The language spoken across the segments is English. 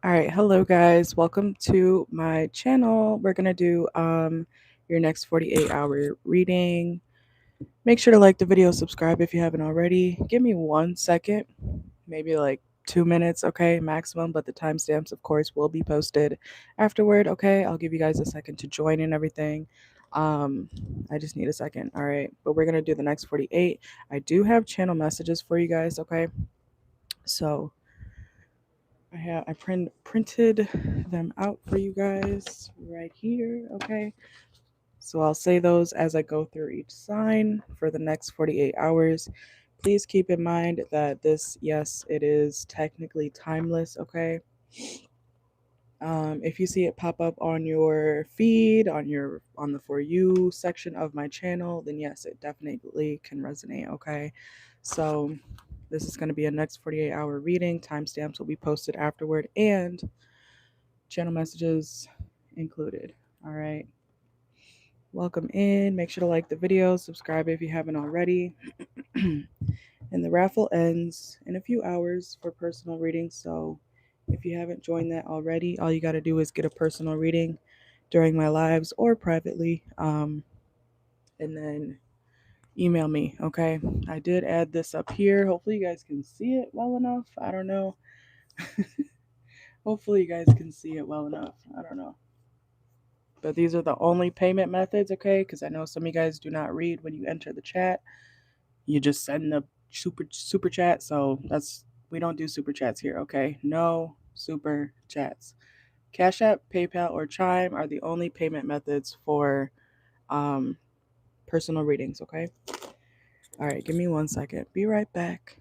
All right, hello guys. Welcome to my channel. We're going to do your next 48-hour reading. Make sure to like the video, subscribe if you haven't already. Give me 1 second, maybe like 2 minutes, okay, maximum, but the timestamps of course will be posted afterward, okay? I'll give you guys a second to join and everything. I just need a second. All right, but we're going to do the next 48. I do have channel messages for you guys, okay? So, I printed them out for you guys right here, okay? So I'll say those as I go through each sign for the next 48 hours. Please keep in mind that this, yes, it is technically timeless, okay? If you see it pop up on your feed, on the For You section of my channel, then yes, it definitely can resonate, okay? So this is going to be a next 48-hour reading. Timestamps will be posted afterward, and channel messages included. All right. Welcome in. Make sure to like the video, subscribe if you haven't already. And the raffle ends in a few hours for personal readings. So if you haven't joined that already, all you got to do is get a personal reading during my lives or privately. And then email me. Okay. I did add this up here. Hopefully you guys can see it well enough. I don't know. Hopefully you guys can see it well enough. I don't know. But these are the only payment methods, okay? Because I know some of you guys do not read when you enter the chat. You just send the super chat. So we don't do super chats here, okay? No super chats. Cash App, PayPal, or Chime are the only payment methods for personal readings, okay? All right, give me 1 second. Be right back.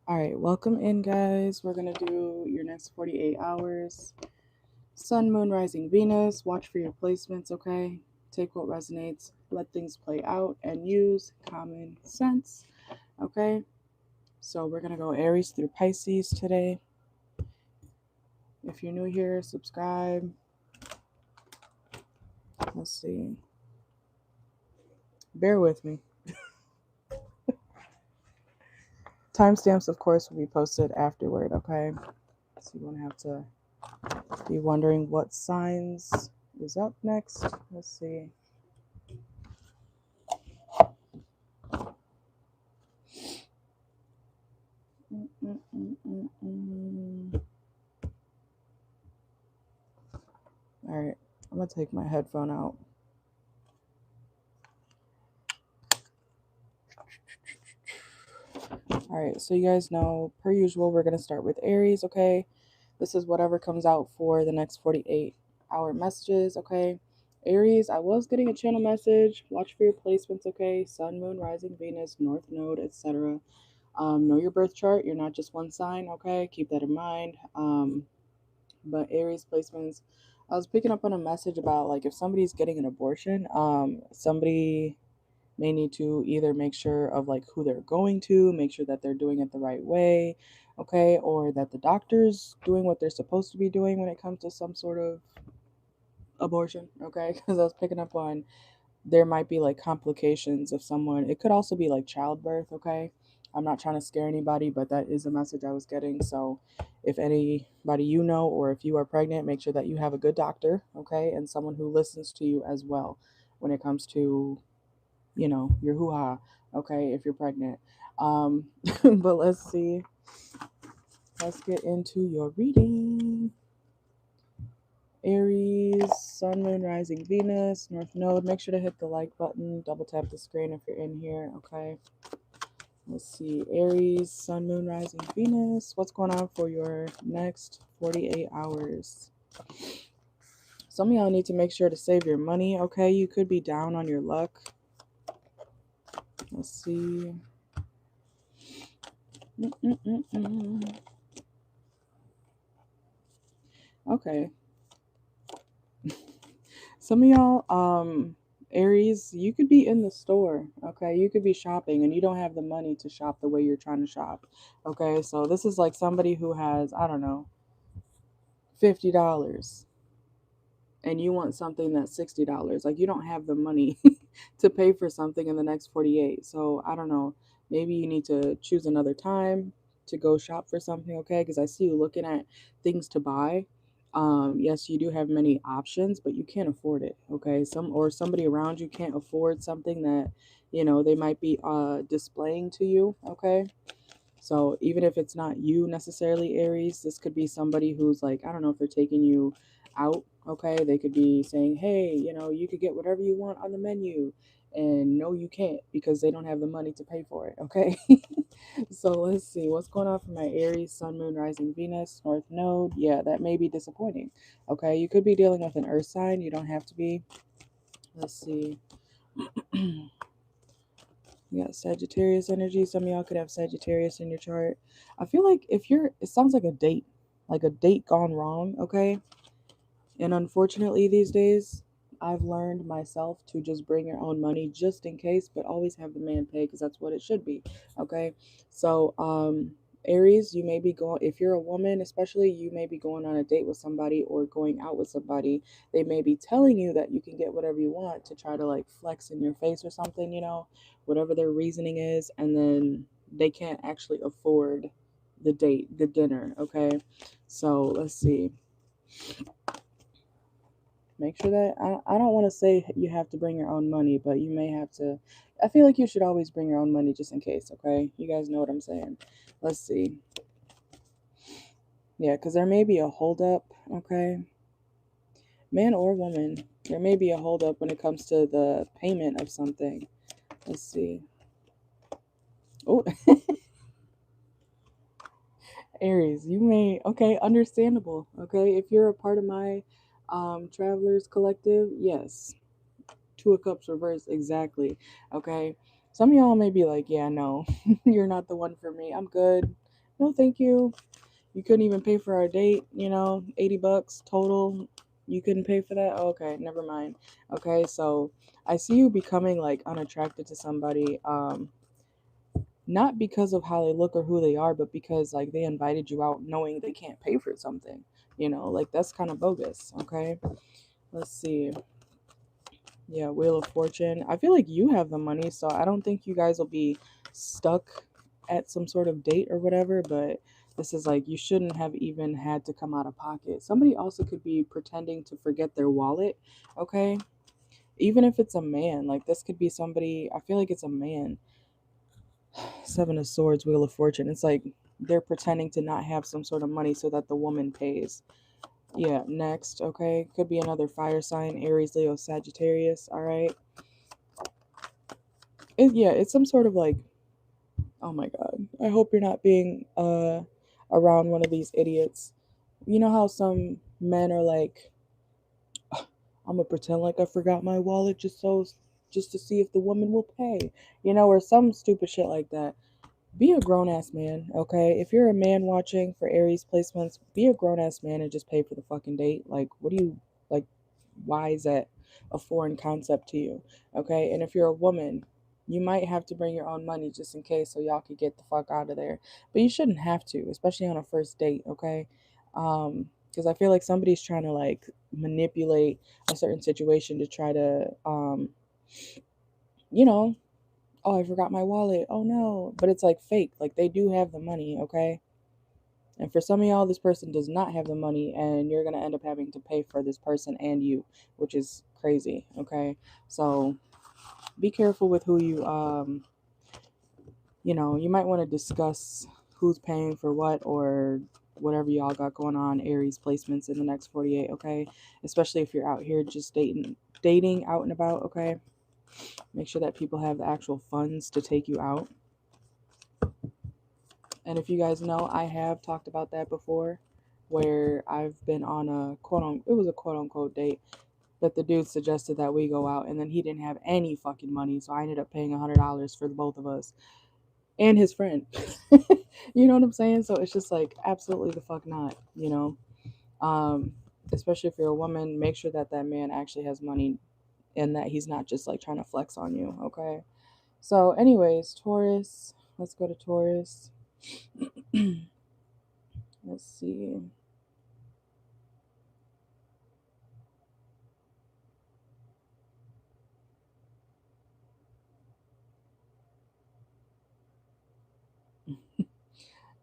All right, welcome in, guys. We're going to do your next 48 hours. Sun, Moon, Rising, Venus. Watch for your placements, okay? Take what resonates, let things play out, and use common sense, okay? So we're going to go Aries through Pisces today. If you're new here, subscribe. Let's see. Bear with me. Timestamps, of course, will be posted afterward, okay? So you won't have to be wondering what signs is up next. Let's see. All right, I'm gonna take my headphone out. All right, so you guys know, per usual, we're gonna start with Aries, okay? This is whatever comes out for the next 48-hour messages, okay? Aries, I was getting a channel message. Watch for your placements, okay? Sun, Moon, Rising, Venus, North Node, etc. Know your birth chart. You're not just one sign, okay? Keep that in mind. But Aries placements, I was picking up on a message about like if somebody's getting an abortion, somebody may need to either make sure of like who they're going to, make sure that they're doing it the right way, okay, or that the doctor's doing what they're supposed to be doing when it comes to some sort of abortion, okay? Because I was picking up on there might be like complications of someone. It could also be like childbirth, okay? I'm not trying to scare anybody, but that is a message I was getting. So if anybody you know, or if you are pregnant, make sure that you have a good doctor, okay? And someone who listens to you as well when it comes to, your hoo-ha, okay, if you're pregnant. But let's see. Let's get into your reading. Aries, Sun, Moon, Rising, Venus, North Node. Make sure to hit the like button. Double tap the screen if you're in here, okay? Let's see. Aries, Sun, Moon, Rising, Venus. What's going on for your next 48 hours? Some of y'all need to make sure to save your money, okay? You could be down on your luck. Let's see. Okay. Some of y'all, Aries, you could be in the store, okay? You could be shopping and you don't have the money to shop the way you're trying to shop, okay? So this is like somebody who has, I don't know, $50 and you want something that's $60. Like you don't have the money to pay for something in the next 48. So I don't know. Maybe you need to choose another time to go shop for something, okay? Because I see you looking at things to buy. Yes, you do have many options, but you can't afford it, okay? Somebody around you can't afford something that, they might be displaying to you, okay? So even if it's not you necessarily, Aries, this could be somebody who's like, I don't know if they're taking you out, okay? They could be saying, hey, you could get whatever you want on the menu. And no, you can't because they don't have the money to pay for it, okay? So let's see what's going on for my Aries, Sun, Moon, Rising, Venus, North Node. Yeah, that may be disappointing, okay? You could be dealing with an earth sign. You don't have to be. Let's see. You got Sagittarius energy. Some of y'all could have Sagittarius in your chart. I feel like it sounds like a date gone wrong, okay? And unfortunately, these days, I've learned myself to just bring your own money just in case, but always have the man pay because that's what it should be, okay? So, Aries, you may be going, if you're a woman, especially, you may be going on a date with somebody or going out with somebody. They may be telling you that you can get whatever you want to try to like flex in your face or something, whatever their reasoning is, and then they can't actually afford the date, the dinner, okay? So, let's see. Make sure that I don't want to say you have to bring your own money, but you may have to. I feel like you should always bring your own money just in case, okay? You guys know what I'm saying. Let's see. Yeah, because there may be a holdup, okay? Man or woman, there may be a holdup when it comes to the payment of something. Let's see. Oh, Aries, you may, okay, understandable, okay? If you're a part of my Travelers Collective, yes. Two of Cups reversed, exactly. Okay. Some of y'all may be like, yeah, no, you're not the one for me. I'm good. No, thank you. You couldn't even pay for our date, $80 total. You couldn't pay for that? Okay, never mind. Okay, so I see you becoming like unattracted to somebody, not because of how they look or who they are, but because like they invited you out knowing they can't pay for something. Like that's kind of bogus. Okay. Let's see. Yeah, Wheel of Fortune. I feel like you have the money, so I don't think you guys will be stuck at some sort of date or whatever, but this is like you shouldn't have even had to come out of pocket. Somebody also could be pretending to forget their wallet, okay? Even if it's a man, like this could be somebody, I feel like it's a man. Seven of Swords, Wheel of Fortune. It's like they're pretending to not have some sort of money so that the woman pays. Yeah, next, okay? Could be another fire sign, Aries, Leo, Sagittarius, all right? It's some sort of like, oh my god. I hope you're not being around one of these idiots. You know how some men are like, I'm gonna pretend like I forgot my wallet just to see if the woman will pay. Or some stupid shit like that. Be a grown ass man, okay? If you're a man watching for Aries placements, be a grown ass man and just pay for the fucking date. Like, what do you like? Why is that a foreign concept to you? Okay, and if you're a woman, You might have to bring your own money just in case so y'all could get the fuck out of there. But you shouldn't have to, especially on a first date, okay? Because I feel like somebody's trying to like manipulate a certain situation to try to, you know, oh, I forgot my wallet. Oh no. But it's like fake. Like they do have the money, okay? And for some of y'all, this person does not have the money, and you're going to end up having to pay for this person and you, which is crazy, okay? So be careful with who you, you might want to discuss who's paying for what or whatever y'all got going on, Aries placements in the next 48, okay? Especially if you're out here just dating out and about, okay? Make sure that people have the actual funds to take you out. And if you guys know, I have talked about that before, where I've been on a it was a quote unquote date, but the dude suggested that we go out, and then he didn't have any fucking money, so I ended up paying $100 for the both of us and his friend. You know what I'm saying? So it's just like absolutely the fuck not, Um, especially if you're a woman, make sure that that man actually has money and that he's not just like trying to flex on you, okay? So, anyways, Taurus, let's go to Taurus. Let's see.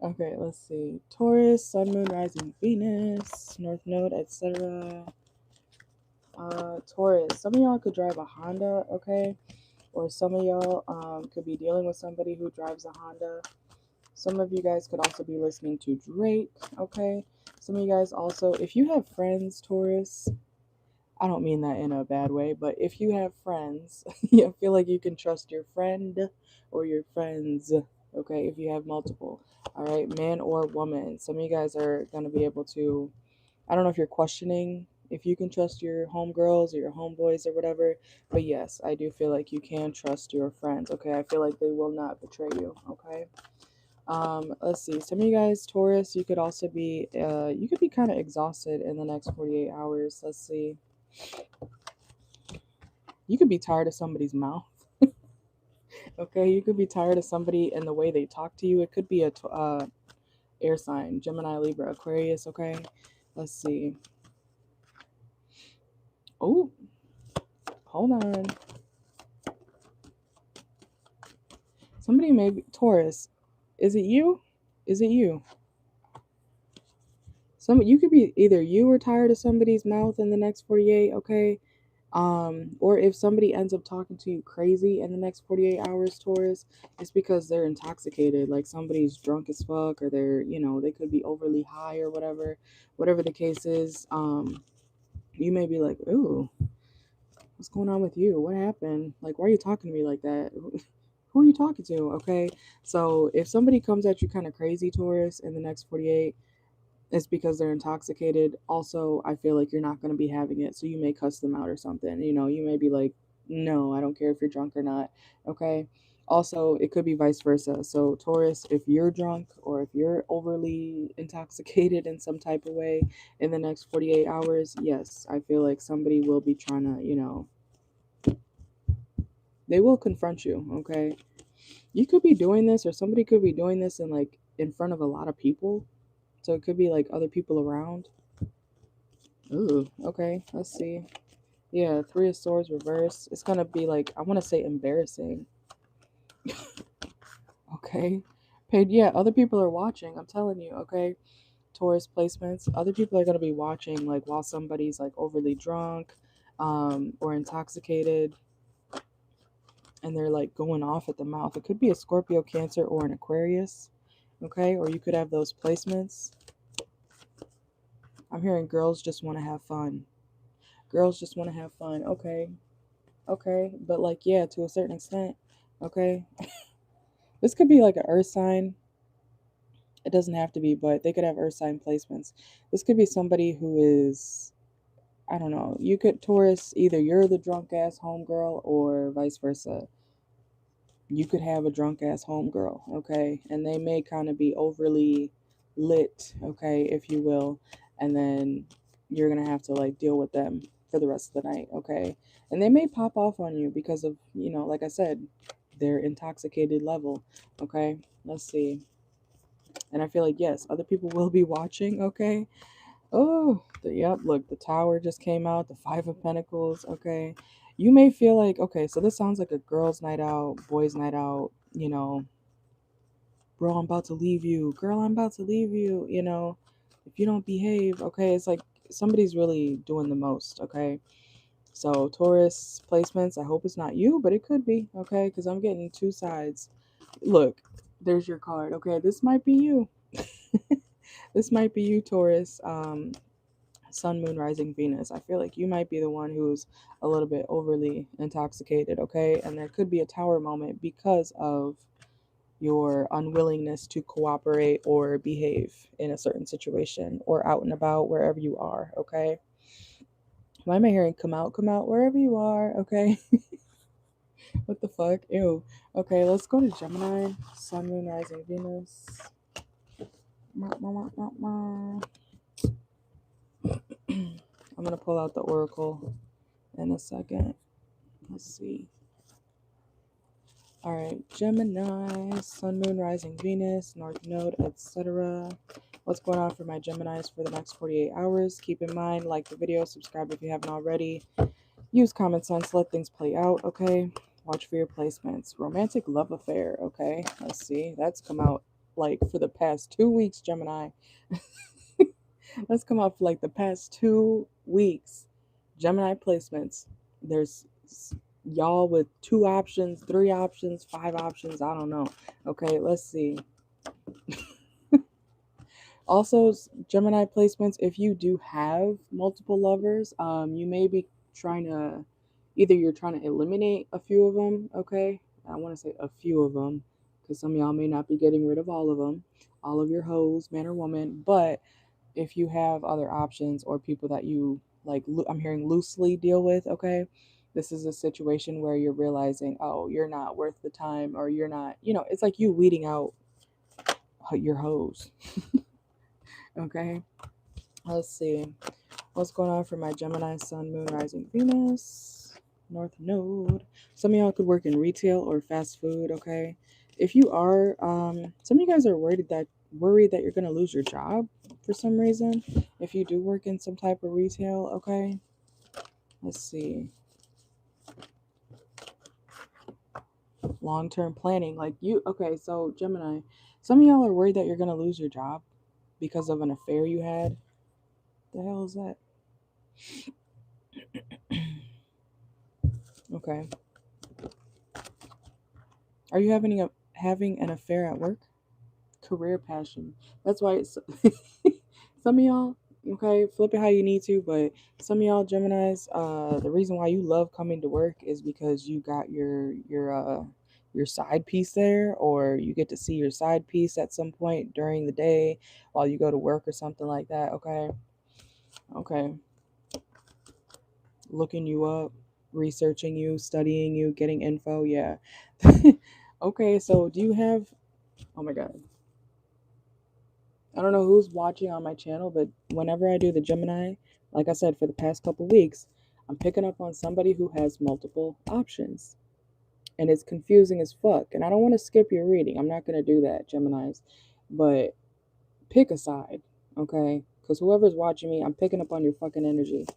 Okay, let's see. Taurus, Sun, Moon, Rising, Venus, North Node, etc. Taurus, some of y'all could drive a Honda, okay? Or some of y'all could be dealing with somebody who drives a Honda. Some of you guys could also be listening to Drake, okay? Some of you guys also, if you have friends, Taurus, I don't mean that in a bad way, but if you have friends, you feel like you can trust your friend or your friends, okay? If you have multiple, all right, man or woman. Some of you guys are going to be able to, I don't know if you're questioning if you can trust your homegirls or your homeboys or whatever, but yes, I do feel like you can trust your friends, okay? I feel like they will not betray you, okay? Let's see. Some of you guys, Taurus, you could also be, you could be kind of exhausted in the next 48 hours. Let's see. You could be tired of somebody's mouth. Okay, you could be tired of somebody and the way they talk to you. It could be a air sign, Gemini, Libra, Aquarius. Okay, let's see. Oh, hold on. Somebody may be Taurus. Is it you? Is it you? You could be either you are tired of somebody's mouth in the next 48. Okay, or if somebody ends up talking to you crazy in the next 48 hours, Taurus, it's because they're intoxicated, like somebody's drunk as fuck, or they're, they could be overly high or whatever the case is. You may be like, ooh, what's going on with you? What happened? Like, why are you talking to me like that? Who are you talking to? Okay, so if somebody comes at you kind of crazy, Taurus, in the next 48, it's because they're intoxicated. Also, I feel like you're not going to be having it, so you may cuss them out or something. You may be like, no, I don't care if you're drunk or not. Okay. Also, it could be vice versa. So, Taurus, if you're drunk or if you're overly intoxicated in some type of way in the next 48 hours, yes, I feel like somebody will be trying to, they will confront you. Okay. You could be doing this, or somebody could be doing this in front of a lot of people. So, it could be like other people around. Ooh, okay. Let's see. Yeah, Three of Swords reverse. It's gonna be like, I want to say embarrassing. Okay. Paid. Yeah, other people are watching. I'm telling you. Okay. Taurus placements. Other people are gonna be watching like while somebody's like overly drunk, or intoxicated, and they're like going off at the mouth. It could be a Scorpio, Cancer, or an Aquarius. Okay, or you could have those placements. I'm hearing girls just want to have fun. Girls just want to have fun. Okay. Okay, but like, yeah, to a certain extent. Okay. This could be like an earth sign. It doesn't have to be, but they could have earth sign placements. This could be somebody who is, I don't know, you could, Taurus, either you're the drunk ass homegirl or vice versa. You could have a drunk ass homegirl, okay? And they may kind of be overly lit, okay, if you will. And then you're going to have to like deal with them for the rest of the night, okay? And they may pop off on you because of, like I said, their intoxicated level. Okay, let's see. And I feel like, yes, other people will be watching. Okay. Oh, yep, look, the Tower just came out, the Five of Pentacles. Okay, you may feel like, okay, so this sounds like a girls' night out, boys' night out, bro, I'm about to leave you, girl, I'm about to leave you, if you don't behave. Okay, it's like somebody's really doing the most. Okay, so Taurus placements, I hope it's not you, but it could be. Okay, because I'm getting two sides. Look, there's your card. Okay, this might be you. This might be you, Taurus. Sun, Moon, Rising, Venus. I feel like you might be the one who's a little bit overly intoxicated. Okay, and there could be a Tower moment because of your unwillingness to cooperate or behave in a certain situation or out and about wherever you are. Okay, why am I hearing come out wherever you are? Okay. What the fuck? Ew. Okay, let's go to Gemini. Sun, Moon, Rising, Venus. I'm gonna pull out the Oracle in a second. Let's see. All right, Gemini, Sun, Moon, Rising, Venus, North Node, etc. What's going on for my Geminis for the next 48 hours? Keep in mind, like the video, subscribe if you haven't already. Use common sense, let things play out, okay? Watch for your placements. Romantic love affair, okay? Let's see. That's come out like for the past 2 weeks, Gemini. That's come out for like the past 2 weeks. Gemini placements. There's y'all with 2 options, 3 options, 5 options. I don't know. Okay, let's see. Also, Gemini placements, if you do have multiple lovers, you may be trying to, either you're trying to eliminate a few of them, okay? I want to say a few of them, because some of y'all may not be getting rid of all of them, all of your hoes, man or woman, but if you have other options or people that you, like, I'm hearing loosely deal with, okay? This is a situation where you're realizing, oh, you're not worth the time, or you're not, it's like you weeding out your hoes, okay? Let's see. What's going on for my Gemini, Sun, Moon, Rising, Venus, North Node? Some of y'all could work in retail or fast food, okay? If you are, some of you guys are worried that you're gonna lose your job for some reason. If you do work in some type of retail, okay? Let's see. Long-term planning, like you, okay, so Gemini, some of y'all are worried that you're gonna lose your job because of an affair you had. The hell is that? Okay. Are you having an affair at work? Career passion. That's why it's some of y'all, okay, flip it how you need to, but some of y'all Geminis, the reason why you love coming to work is because you got your side piece there, or you get to see your side piece at some point during the day while you go to work or something like that. Okay. Okay. Looking you up, researching you, studying you, getting info. Yeah. Okay, so do you have, oh my god, I don't know who's watching on my channel, but whenever I do the Gemini, like I said, for the past couple weeks, I'm picking up on somebody who has multiple options. And it's confusing as fuck. And I don't want to skip your reading. I'm not going to do that, Geminis. But pick a side, okay? Because whoever's watching me, I'm picking up on your fucking energy,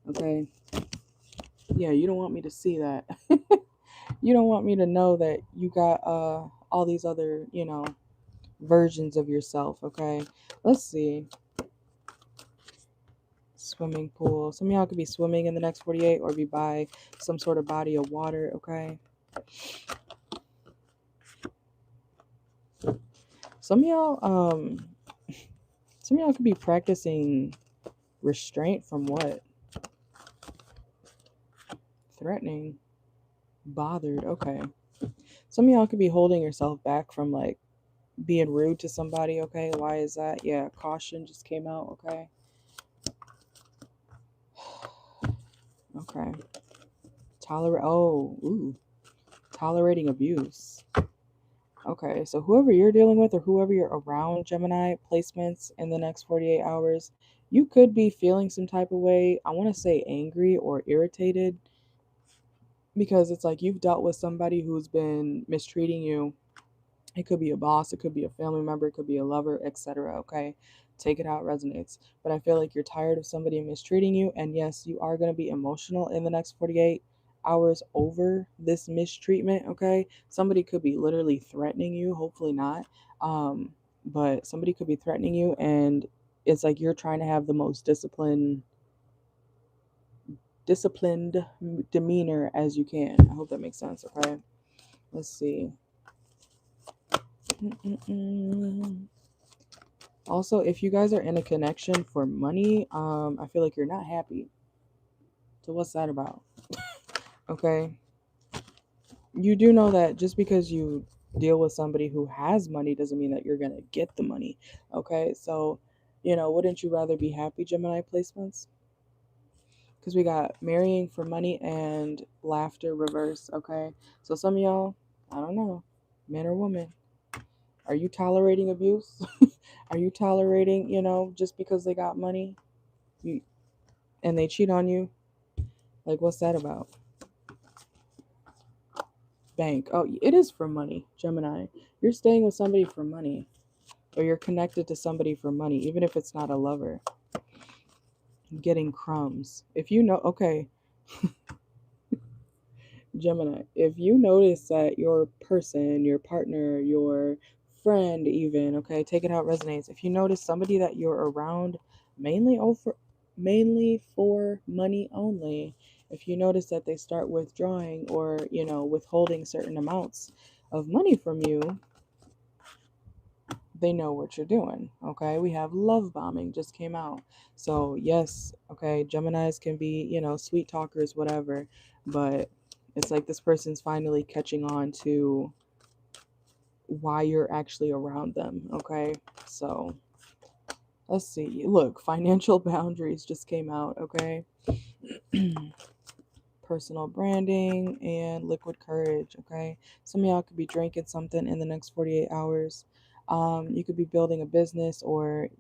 okay? Yeah, you don't want me to see that. You don't want me to know that you got all these other, versions of yourself, okay? Let's see. Swimming pool. Some of y'all could be swimming in the next 48 or be by some sort of body of water, okay? Some of y'all could be practicing restraint from what? Threatening. Bothered, okay. Some of y'all could be holding yourself back from like being rude to somebody, okay? Why is that? Yeah, caution just came out, okay? Okay. Tolerating abuse. Okay, so whoever you're dealing with or whoever you're around, Gemini placements in the next 48 hours, you could be feeling some type of way. I want to say angry or irritated. because it's like you've dealt with somebody who's been mistreating you. It could be a boss, it could be a family member, it could be a lover, etc. Okay, take it how it resonates. But I feel like you're tired of somebody mistreating you, and yes, you are going to be emotional in the next 48 hours over this mistreatment. Okay, somebody could be literally threatening you, hopefully not, but somebody could be threatening you, and it's like you're trying to have the most disciplined demeanor as you can. I hope that makes sense. Okay, let's see. Also, if you guys are in a connection for money, I feel like you're not happy. So what's that about? Okay, you do know that just because you deal with somebody who has money doesn't mean that you're gonna get the money. Okay, so wouldn't you rather be happy, Gemini placements? Because we got marrying for money and laughter reverse. Okay, so some of y'all, I don't know, man or woman, are you tolerating abuse? Are you tolerating, just because they got money, you and they cheat on you? Like, what's that about? Bank. Oh, it is for money, Gemini. You're staying with somebody for money, or you're connected to somebody for money, even if it's not a lover. Getting crumbs. If you know, okay, Gemini, if you notice that your person, your partner, your friend, even, okay, take it how it resonates. If you notice somebody that you're around mainly for money only, if you notice that they start withdrawing or, withholding certain amounts of money from you, they know what you're doing. Okay, we have love bombing just came out. So yes, okay, Geminis can be, sweet talkers, whatever, but it's like this person's finally catching on to why you're actually around them. Okay, so let's see. Look, financial boundaries just came out. Okay. Personal branding and liquid courage. Okay, some of y'all could be drinking something in the next 48 hours. You could be building a business, or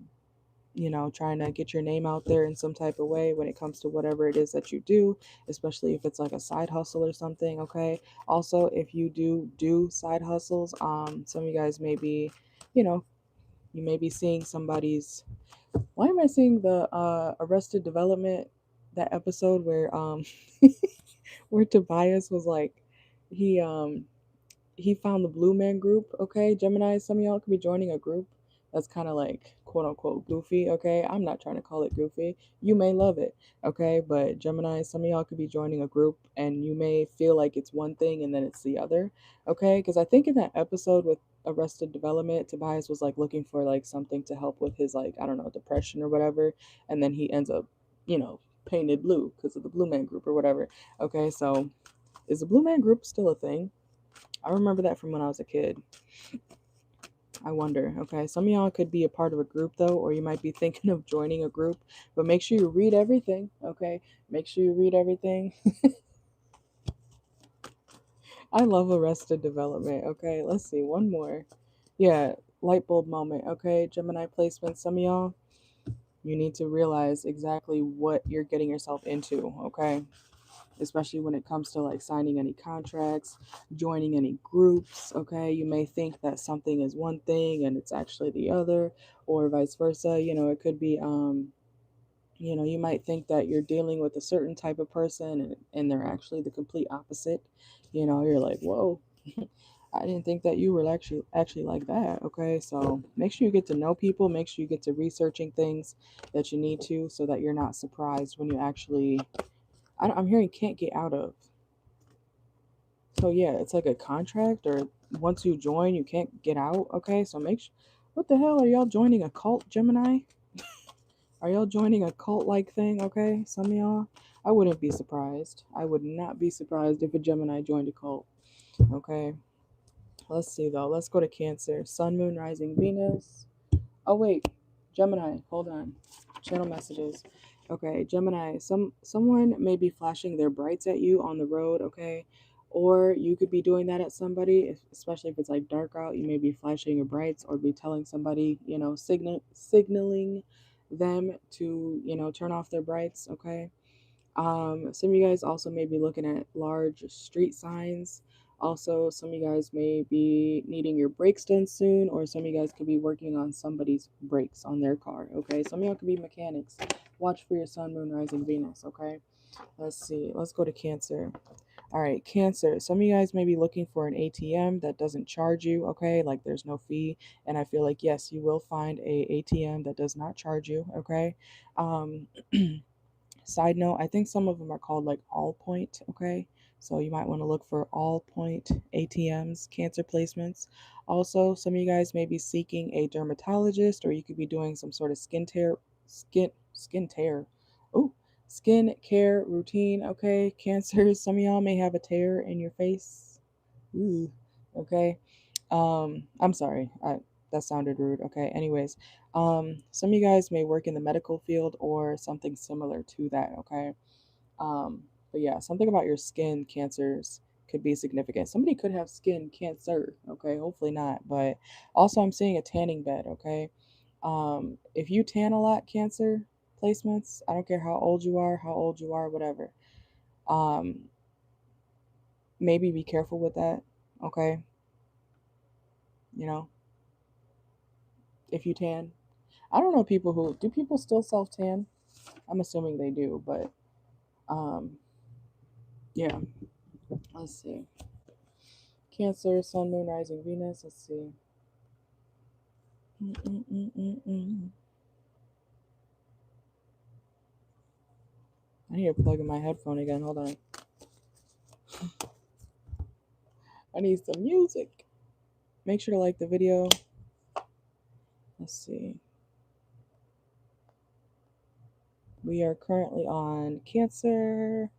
trying to get your name out there in some type of way when it comes to whatever it is that you do, especially if it's like a side hustle or something. Okay, also, if you do side hustles, some of you guys may be, you know you may be seeing somebody's, why am I seeing the Arrested Development, that episode where where Tobias was like, he he found the Blue Man Group. Okay, Gemini, some of y'all could be joining a group that's kind of like quote unquote goofy. Okay, I'm not trying to call it goofy. You may love it. Okay, but Gemini, some of y'all could be joining a group and you may feel like it's one thing and then it's the other. Okay, because I think in that episode with Arrested Development, Tobias was like looking for like something to help with his, like, I don't know, depression or whatever, and then he ends up, painted blue because of the Blue Man Group or whatever. Okay, so is the Blue Man Group still a thing? I remember that from when I was a kid. I wonder. Okay, some of y'all could be a part of a group though, or you might be thinking of joining a group, but make sure you read everything. Okay, make sure you read everything. I love Arrested Development. Okay, let's see, one more. Yeah, light bulb moment. Okay, Gemini placement. Some of y'all, you need to realize exactly what you're getting yourself into. Okay, especially when it comes to like signing any contracts, joining any groups. Okay, you may think that something is one thing and it's actually the other, or vice versa. It could be, you might think that you're dealing with a certain type of person, and they're actually the complete opposite. You're like, whoa. I didn't think that you were actually like that. Okay, so make sure you get to know people. Make sure you get to researching things that you need to, so that you're not surprised when you actually. I'm hearing can't get out of. So yeah, it's like a contract, or once you join, you can't get out. Okay, so make sure. What the hell, are y'all joining a cult, Gemini? Are y'all joining a cult like thing? Okay, some of y'all. I wouldn't be surprised. I would not be surprised if a Gemini joined a cult. Okay, let's see though. Let's go to Cancer. Sun, Moon, Rising, Venus. Oh wait, Gemini. Hold on. Channel messages. Okay, Gemini. Someone may be flashing their brights at you on the road. Okay, or you could be doing that at somebody, especially if it's like dark out. You may be flashing your brights, or be telling somebody, signaling them to turn off their brights. Okay. Some of you guys also may be looking at large street signs. Also, some of you guys may be needing your brakes done soon, or some of you guys could be working on somebody's brakes on their car. Okay, some of y'all could be mechanics. Watch for your sun, moon, rising, Venus. Okay, let's see. Let's go to Cancer. All right, Cancer. Some of you guys may be looking for an ATM that doesn't charge you, okay? Like there's no fee. And I feel like, yes, you will find a ATM that does not charge you, okay? Um, Side note, I think some of them are called like All Point, okay? So you might want to look for All Point ATMs, Cancer placements. Also, some of you guys may be seeking a dermatologist, or you could be doing some sort of skin tear. Oh, skin care routine, okay? Cancers, some of y'all may have a tear in your face. Ooh, okay. I'm sorry. That sounded rude. Okay. Anyways, some of you guys may work in the medical field or something similar to that. Okay. But yeah, something about your skin cancers could be significant. Somebody could have skin cancer. Okay. Hopefully not. But also, I'm seeing a tanning bed. Okay. If you tan a lot, Cancer placements, I don't care how old you are, whatever. Um, Maybe be careful with that. Okay. You know, if you tan, I don't know people who do people still self tan? I'm assuming they do, but um yeah. Let's see. Cancer, Sun, Moon, Rising, Venus. Let's see. Mm-mm-mm-mm-mm. I need to plug in my headphone again. Hold on. I need some music. Make sure to like the video. Let's see. We are currently on Cancer.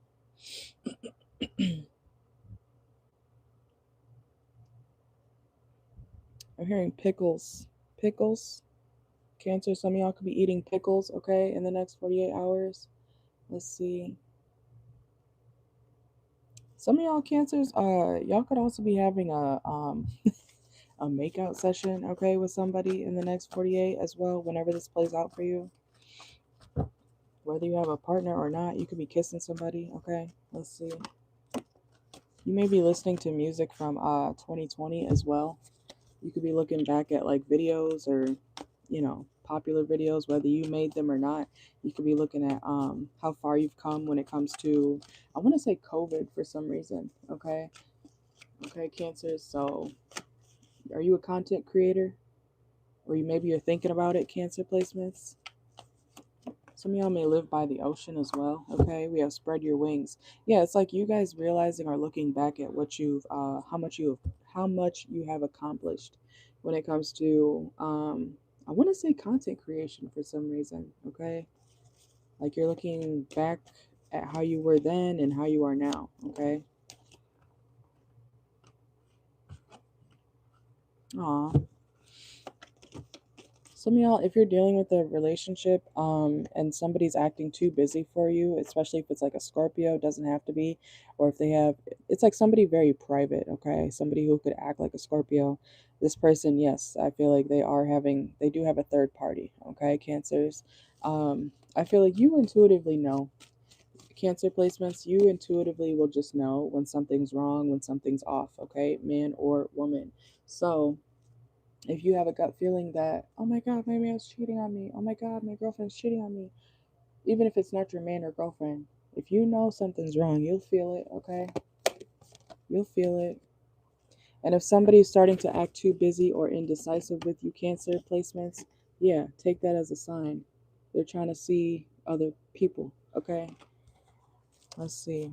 I'm hearing pickles. Pickles. Cancer, some of y'all could be eating pickles, okay, in the next 48 hours. Let's see. Some of y'all Cancers, y'all could also be having a makeout session, okay, with somebody in the next 48 as well, whenever this plays out for you. Whether you have a partner or not, you could be kissing somebody, okay? Let's see. You may be listening to music from 2020 as well. You could be looking back at like videos or, popular videos, whether you made them or not. You could be looking at how far you've come when it comes to, I want to say COVID for some reason, okay? Okay, Cancers. So, are you a content creator? Or maybe you're thinking about it, Cancer placements? Some of y'all may live by the ocean as well. Okay, we have spread your wings. Yeah, it's like you guys realizing or looking back at what you've, how much you have accomplished when it comes to, I want to say content creation for some reason. Okay, like you're looking back at how you were then and how you are now. Okay. Aw. Some of y'all, if you're dealing with a relationship, and somebody's acting too busy for you, especially if it's like a Scorpio, doesn't have to be, or if they have, it's like somebody very private, okay? Somebody who could act like a Scorpio. This person, yes, I feel like they do have a third party, okay, Cancers. I feel like you intuitively know, Cancer placements, you intuitively will just know when something's wrong, when something's off, okay, man or woman. So, if you have a gut feeling that, oh my God, my man's cheating on me, oh my God, my girlfriend's cheating on me, even if it's not your man or girlfriend, if you know something's wrong, you'll feel it, okay? You'll feel it. And if somebody's starting to act too busy or indecisive with you, Cancer placements, yeah, take that as a sign. They're trying to see other people, okay? Let's see.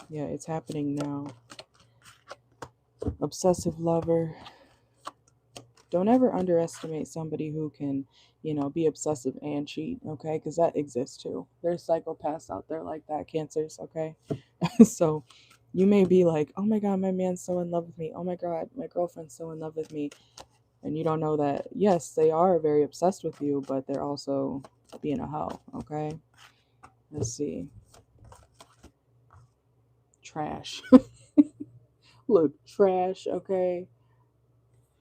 Yeah, it's happening now. Obsessive lover. Don't ever underestimate somebody who can, be obsessive and cheat, okay? Because that exists too. There's psychopaths out there like that, Cancers, okay? So you may be like, oh my God, my man's so in love with me. Oh my God, my girlfriend's so in love with me. And you don't know that, yes, they are very obsessed with you, but they're also being a hoe, okay? Let's see. Trash. Look, trash, okay?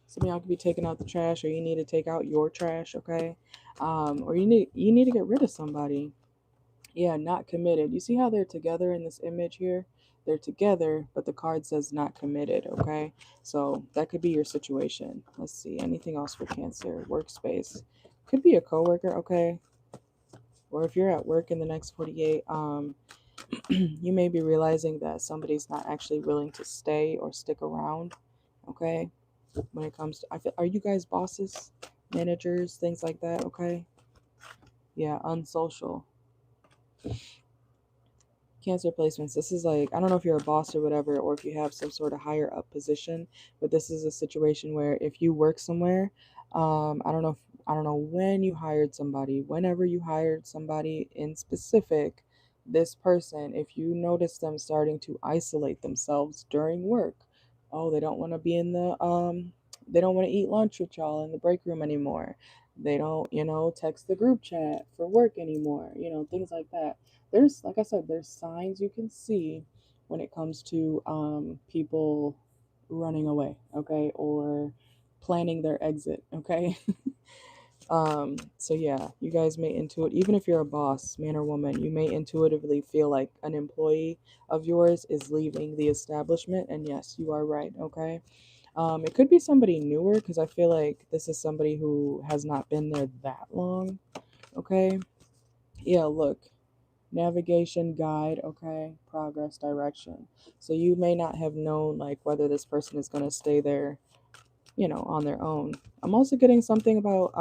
Some of y'all could be taking out the trash, or you need to take out your trash, okay? Or you need to get rid of somebody. Yeah, not committed. You see how they're together in this image here? They're together, but the card says not committed, okay? So that could be your situation. Let's see. Anything else for Cancer? Workspace. Could be a coworker, okay? Or if you're at work in the next 48, you may be realizing that somebody's not actually willing to stay or stick around, okay? When it comes to, are you guys bosses, managers, things like that, okay? Yeah, unsocial. Cancer placements. This is like, I don't know if you're a boss or whatever, or if you have some sort of higher up position, but this is a situation where if you work somewhere, I don't know when you hired somebody, whenever you hired somebody in specific, this person, if you notice them starting to isolate themselves during work, oh, they don't want to be in the they don't want to eat lunch with y'all in the break room anymore. They don't, text the group chat for work anymore, things like that. There's, like I said, there's signs you can see when it comes to people running away, okay, or planning their exit, okay. So yeah, you guys may intuit, even if you're a boss, man or woman, you may intuitively feel like an employee of yours is leaving the establishment, and yes, you are right, okay. It could be somebody newer, because I feel like this is somebody who has not been there that long, okay. Yeah, look, navigation guide, okay, progress, direction. So you may not have known like whether this person is going to stay there, on their own. I'm also getting something about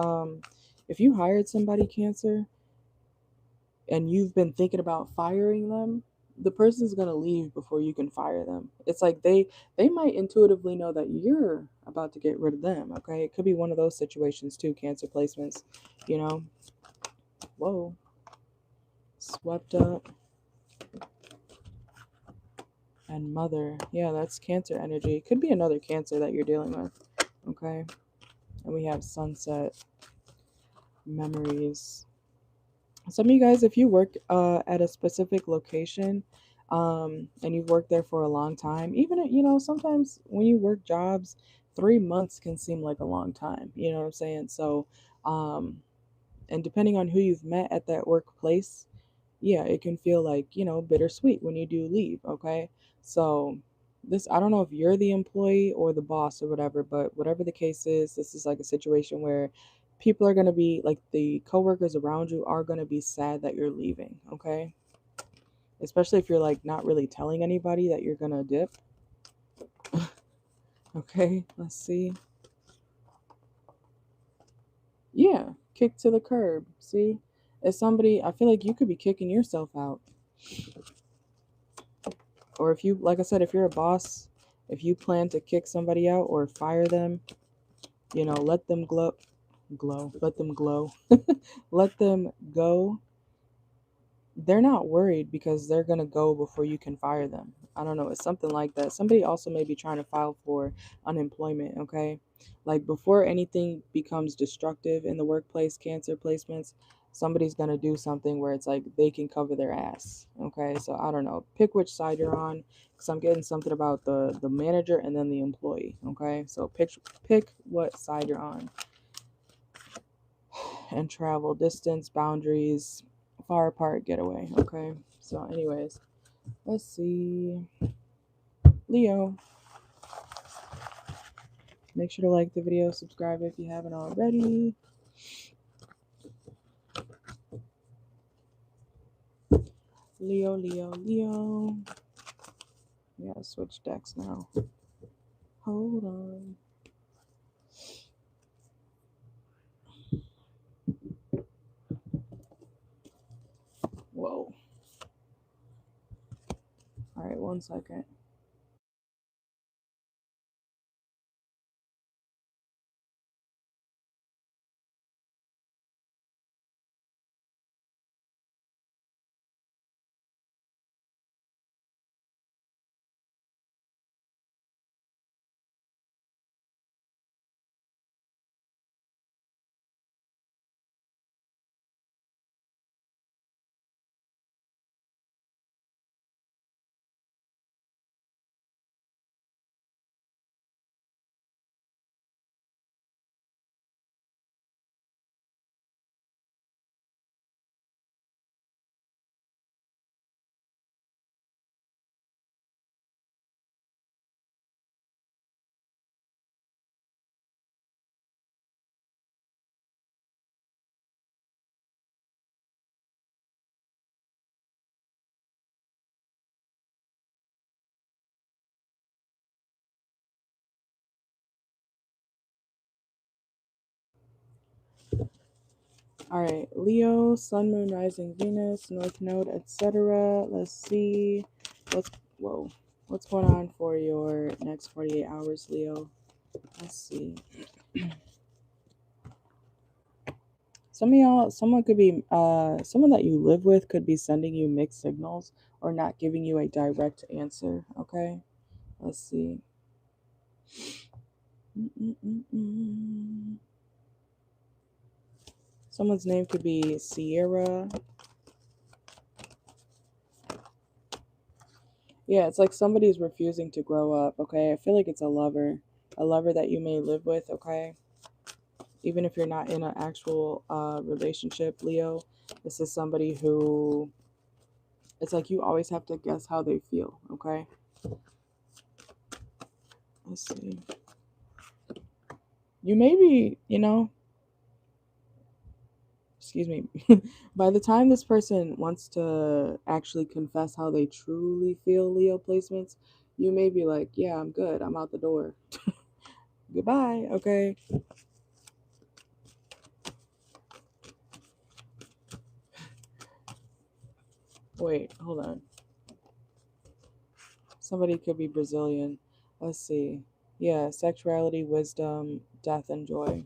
if you hired somebody, Cancer, and you've been thinking about firing them, the person's going to leave before you can fire them. It's like they might intuitively know that you're about to get rid of them, okay? It could be one of those situations too, Cancer placements, you know. Whoa. Swept up. And mother. Yeah, that's Cancer energy. It could be another Cancer that you're dealing with. Okay. And we have sunset, memories. Some of you guys, if you work at a specific location, and you've worked there for a long time, even sometimes when you work jobs, 3 months can seem like a long time. You know what I'm saying? So, um, and depending on who you've met at that workplace, yeah, it can feel like, bittersweet when you do leave, okay? So, this, I don't know if you're the employee or the boss or whatever, but whatever the case is, this is like a situation where people are going to be like the coworkers around you are going to be sad that you're leaving, okay? Especially if you're like not really telling anybody that you're going to dip. Okay, let's see. Yeah, kick to the curb. See? As somebody, I feel like you could be kicking yourself out. Or if you, like I said, if you're a boss, if you plan to kick somebody out or fire them, let them let them glow, let them go. They're not worried because they're going to go before you can fire them. I don't know. It's something like that. Somebody also may be trying to file for unemployment, okay? Like before anything becomes destructive in the workplace, Cancer placements, somebody's going to do something where it's like they can cover their ass, okay? So I don't know. Pick which side you're on, because I'm getting something about the manager and then the employee, okay? So pick what side you're on. And travel, distance, boundaries, far apart, getaway, okay? So anyways, let's see. Leo, make sure to like the video, subscribe if you haven't already. Leo, Leo, Leo. We gotta switch decks now. Hold on. Whoa. All right, 1 second. All right, Leo, Sun, Moon, Rising, Venus, North Node, etc. Let's see what's what's going on for your next 48 hours, Leo. Let's see. Some of y'all, someone could be, someone that you live with could be sending you mixed signals or not giving you a direct answer. Okay, let's see. Someone's name could be Sierra. Yeah, it's like somebody's refusing to grow up. Okay, I feel like it's a lover that you may live with. Okay, even if you're not in an actual relationship, Leo, this is somebody who, it's like you always have to guess how they feel. Okay, let's see. You may be, excuse me, by the time this person wants to actually confess how they truly feel, Leo placements, you may be like, yeah, I'm good, I'm out the door. Goodbye. Okay, wait, hold on. Somebody could be Brazilian. Let's see. Yeah, sexuality, wisdom, death, and joy.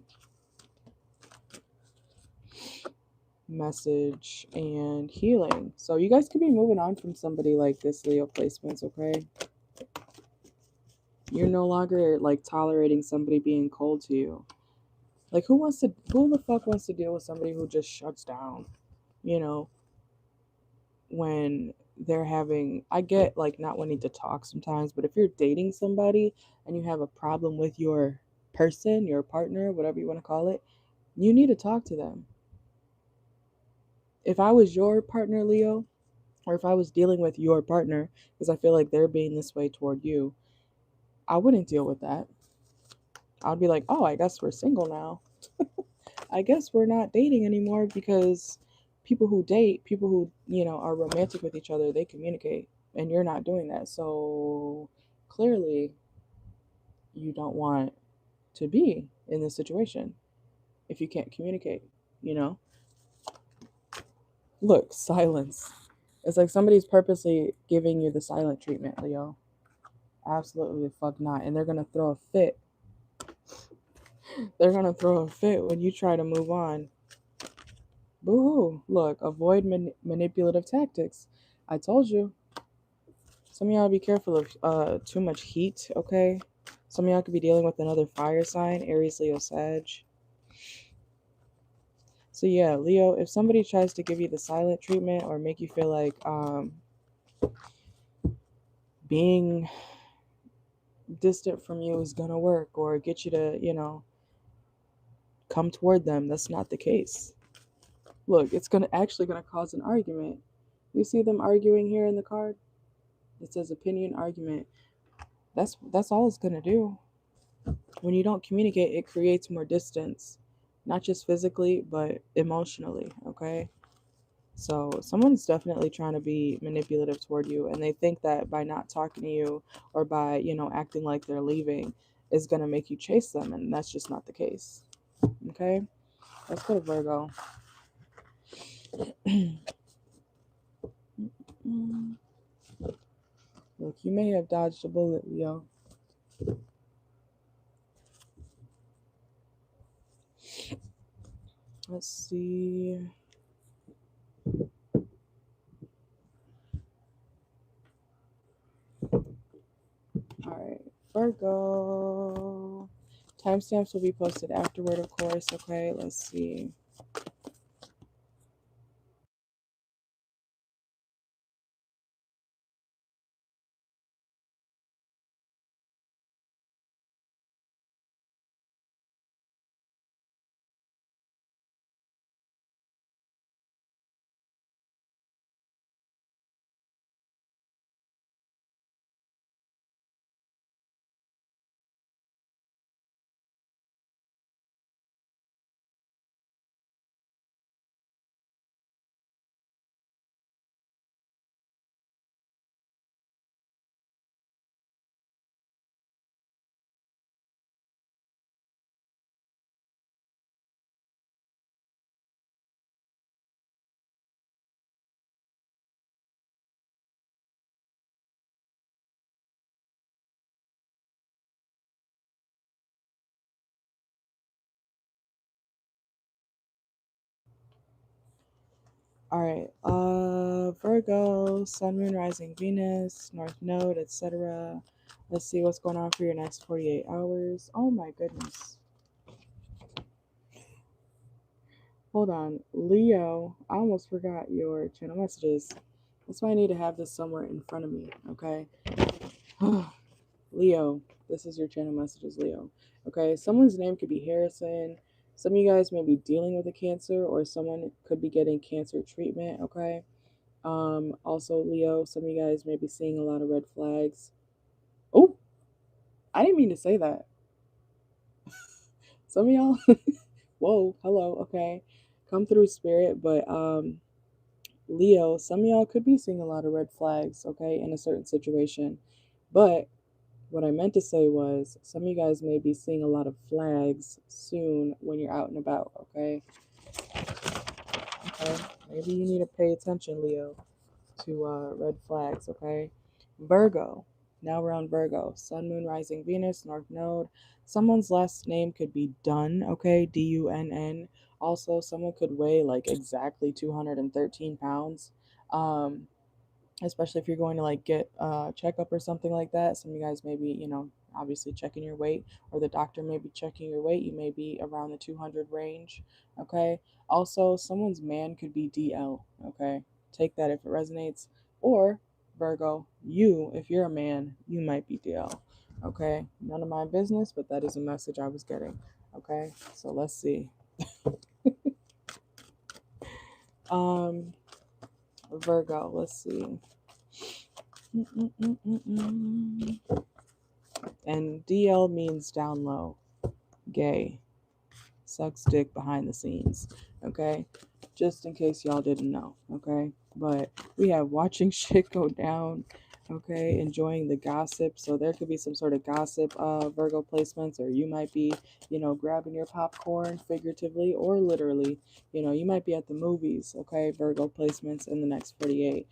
Message and healing. So you guys could be moving on from somebody like this, Leo placements, okay? You're no longer like tolerating somebody being cold to you. Like who the fuck wants to deal with somebody who just shuts down, you know, when they're having, I get like not wanting to talk sometimes, but if you're dating somebody and you have a problem with your person, your partner, whatever you want to call it, you need to talk to them. If I was your partner, Leo, or if I was dealing with your partner, because I feel like they're being this way toward you, I wouldn't deal with that. I'd be like, oh, I guess we're single now. I guess we're not dating anymore because people who date, people who, are romantic with each other, they communicate and you're not doing that. So clearly you don't want to be in this situation if you can't communicate, you know? Look, silence. It's like somebody's purposely giving you the silent treatment, Leo. Absolutely the fuck not. And they're going to throw a fit. They're going to throw a fit when you try to move on. Boo-hoo. Look, avoid manipulative tactics. I told you. Some of y'all be careful of too much heat, okay? Some of y'all could be dealing with another fire sign, Aries, Leo, Sag. So yeah, Leo, if somebody tries to give you the silent treatment or make you feel like being distant from you is gonna work or get you to, come toward them, that's not the case. Look, it's actually gonna cause an argument. You see them arguing here in the card? It says opinion argument. That's all it's gonna do. When you don't communicate, it creates more distance, not just physically, but emotionally, okay? So someone's definitely trying to be manipulative toward you, and they think that by not talking to you or by, acting like they're leaving is going to make you chase them, and that's just not the case, okay? Let's go to Virgo. Look, you may have dodged a bullet, Leo. Let's see. All right, Virgo. Timestamps will be posted afterward, of course. Okay, let's see. All right. Virgo, Sun, Moon, Rising, Venus, North Node, etc. Let's see what's going on for your next 48 hours. Oh my goodness. Hold on. Leo, I almost forgot your channel messages. That's why I need to have this somewhere in front of me, okay? Leo, this is your channel messages, Leo. Okay, someone's name could be Harrison. Some of you guys may be dealing with a cancer, or someone could be getting cancer treatment, okay? Also, Leo, some of you guys may be seeing a lot of red flags. Oh, I didn't mean to say that. Some of y'all, whoa, hello, okay. Come through, spirit, but Leo, some of y'all could be seeing a lot of red flags, okay, in a certain situation. But what I meant to say was some of you guys may be seeing a lot of flags soon when you're out and about, okay? Okay, maybe you need to pay attention, Leo, to red flags, okay? Virgo, now we're on Virgo. Sun, Moon, Rising, Venus, North Node. Someone's last name could be Dunn, okay? Dunn. Also, someone could weigh like exactly 213 pounds. Especially if you're going to like get a checkup or something like that. Some of you guys may be, obviously checking your weight, or the doctor may be checking your weight. You may be around the 200 range, okay? Also, someone's man could be DL, okay? Take that if it resonates. Or Virgo, you, if you're a man, you might be DL, okay? None of my business, but that is a message I was getting, okay? So let's see. Virgo, let's see. And DL means down low, gay, sucks dick behind the scenes, okay? Just in case y'all didn't know, okay? But we have watching shit go down, okay? Enjoying the gossip. So there could be some sort of gossip, Virgo placements, or you might be, grabbing your popcorn figuratively or literally. You might be at the movies, okay? Virgo placements in the next 48.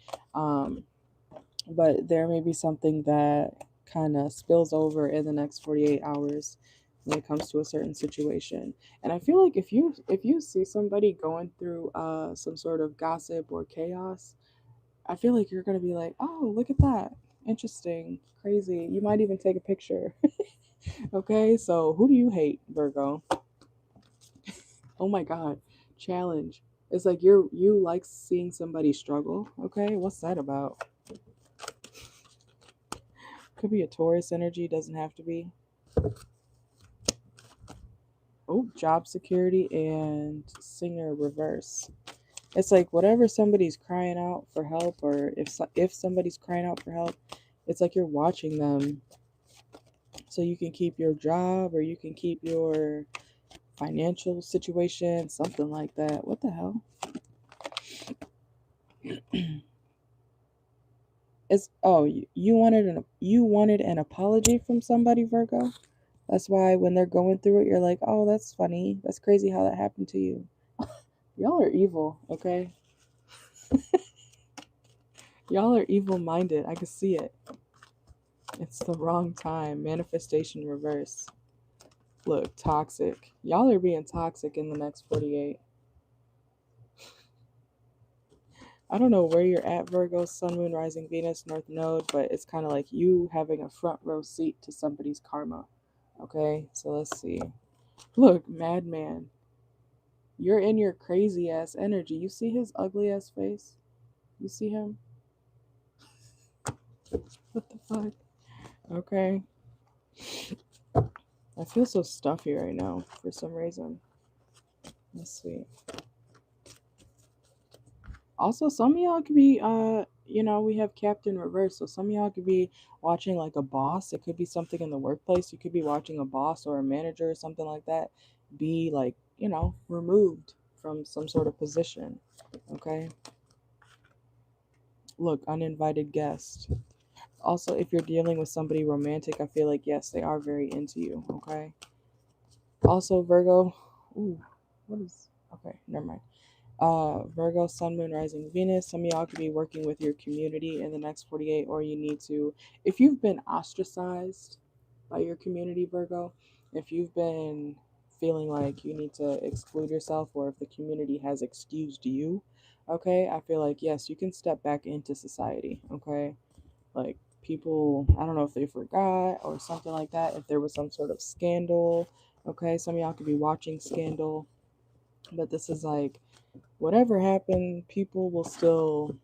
But there may be something that kind of spills over in the next 48 hours when it comes to a certain situation. And I feel like if you see somebody going through some sort of gossip or chaos, I feel like you're going to be like, "Oh, look at that. Interesting, crazy." You might even take a picture. Okay? So, who do you hate, Virgo? Oh my god. Challenge. It's like you like seeing somebody struggle, okay? What's that about? Could be a Taurus energy, doesn't have to be. Oh, job security and singer reverse. It's like whatever somebody's crying out for help, or if somebody's crying out for help, it's like you're watching them so you can keep your job, or you can keep your financial situation, something like that. What the hell? You wanted an apology from somebody, Virgo? That's why when they're going through it, you're like, "Oh, that's funny. That's crazy how that happened to you." Y'all are evil, okay? Y'all are evil minded. I can see it. It's the wrong time. Manifestation reverse. Look, toxic. Y'all are being toxic in the next 48. I don't know where you're at, Virgo, Sun, Moon, Rising, Venus, North Node, but it's kind of like you having a front row seat to somebody's karma. Okay, so let's see. Look, madman. You're in your crazy ass energy. You see his ugly ass face? You see him? What the fuck? Okay. I feel so stuffy right now for some reason. Let's see. Also, some of y'all could be, we have Captain Reverse. So some of y'all could be watching like a boss. It could be something in the workplace. You could be watching a boss or a manager or something like that be like, removed from some sort of position. Okay. Look, uninvited guest. Also, if you're dealing with somebody romantic, I feel like, yes, they are very into you. Okay. Also, Virgo. Ooh, what is. Okay, never mind. Virgo, Sun, Moon, Rising, Venus. Some of y'all could be working with your community in the next 48, or you need to, if you've been ostracized by your community, Virgo, if you've been feeling like you need to exclude yourself, or if the community has excused you, okay, I feel like, yes, you can step back into society, okay? Like, people, I don't know if they forgot or something like that, if there was some sort of scandal, okay? Some of y'all could be watching Scandal, but this is like, whatever happened, people will still,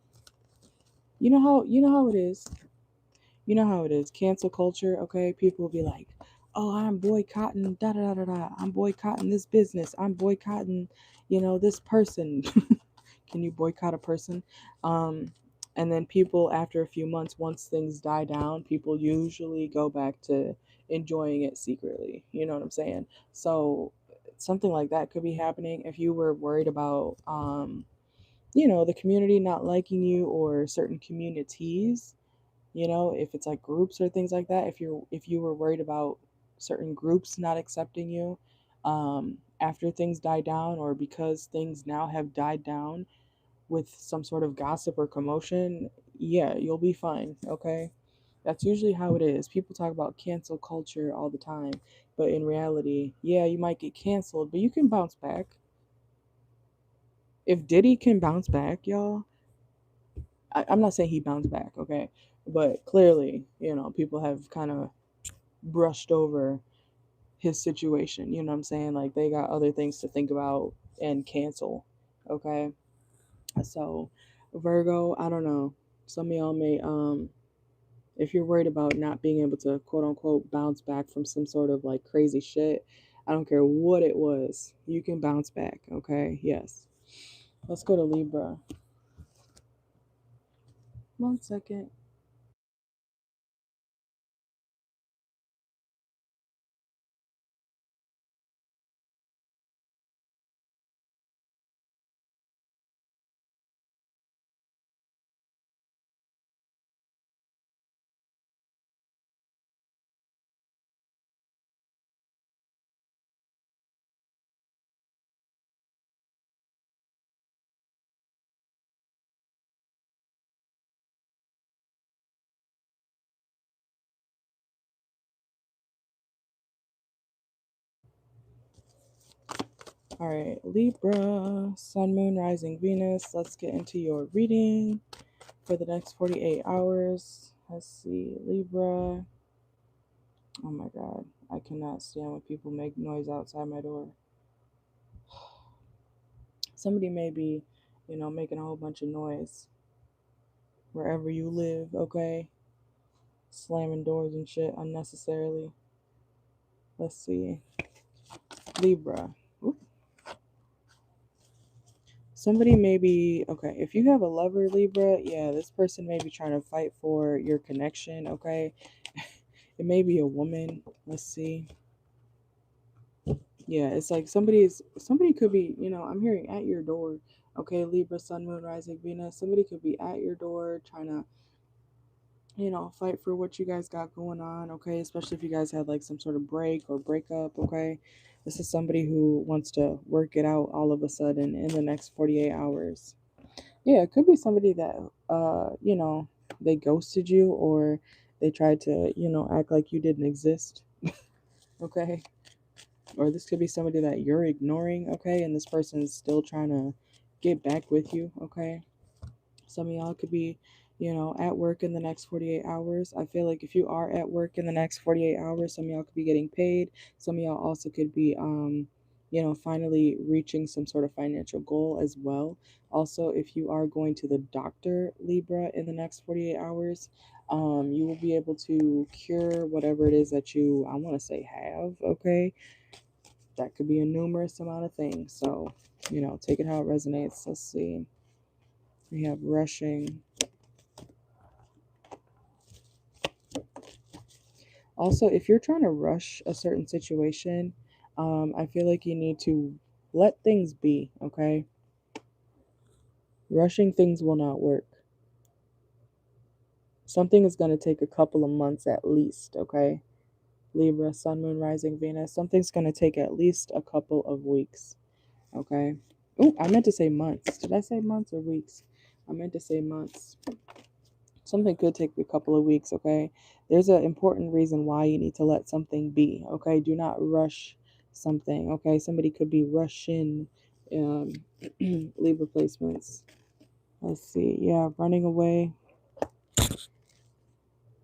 you know how it is. You know how it is. Cancel culture, okay? People will be like, oh, I'm boycotting da da da da da. I'm boycotting this business. I'm boycotting, this person. Can you boycott a person? Um, and then people, after a few months, once things die down, people usually go back to enjoying it secretly. You know what I'm saying? So something like that could be happening if you were worried about, the community not liking you or certain communities. If it's like groups or things like that, if you were worried about certain groups not accepting you, after things die down, or because things now have died down with some sort of gossip or commotion, yeah, you'll be fine, okay? That's usually how it is. People talk about cancel culture all the time, but in reality, yeah, you might get canceled, but you can bounce back. If Diddy can bounce back, y'all, I'm not saying he bounced back, okay? But clearly, people have kind of brushed over his situation. You know what I'm saying? Like, they got other things to think about and cancel, okay? So, Virgo, I don't know. Some of y'all may, if you're worried about not being able to quote unquote bounce back from some sort of like crazy shit, I don't care what it was, you can bounce back, okay? Yes. Let's go to Libra. 1 second. All right, Libra, Sun, Moon, Rising, Venus. Let's get into your reading for the next 48 hours. Let's see, Libra. Oh my God, I cannot stand when people make noise outside my door. Somebody may be, making a whole bunch of noise wherever you live, okay? Slamming doors and shit unnecessarily. Let's see, Libra. Oop. Somebody may be, okay, if you have a lover, Libra, yeah, this person may be trying to fight for your connection, okay? It may be a woman. Let's see. Yeah, it's like somebody could be, I'm hearing at your door. Okay, Libra, Sun, Moon, Rising, Venus. Somebody could be at your door trying to, fight for what you guys got going on, okay? Especially if you guys had like some sort of break or breakup, okay? This is somebody who wants to work it out all of a sudden in the next 48 hours. Yeah, it could be somebody that they ghosted you, or they tried to, act like you didn't exist, okay? Or this could be somebody that you're ignoring, okay? And this person is still trying to get back with you, okay? Some of y'all could be, at work in the next 48 hours. I feel like if you are at work in the next 48 hours, some of y'all could be getting paid. Some of y'all also could be, finally reaching some sort of financial goal as well. Also, if you are going to the doctor, Libra, in the next 48 hours, you will be able to cure whatever it is that you, I want to say, have, okay? That could be a numerous amount of things. So, take it how it resonates. Let's see. We have rushing. Also, if you're trying to rush a certain situation, I feel like you need to let things be, okay? Rushing things will not work. Something is going to take a couple of months at least, okay? Libra, Sun, Moon, Rising, Venus. Something's going to take at least a couple of weeks, okay? Oh, I meant to say months. Did I say months or weeks? I meant to say months. Something could take a couple of weeks, okay? There's an important reason why you need to let something be, okay? Do not rush something, okay? Somebody could be rushing leave replacements. Let's see. Yeah, running away.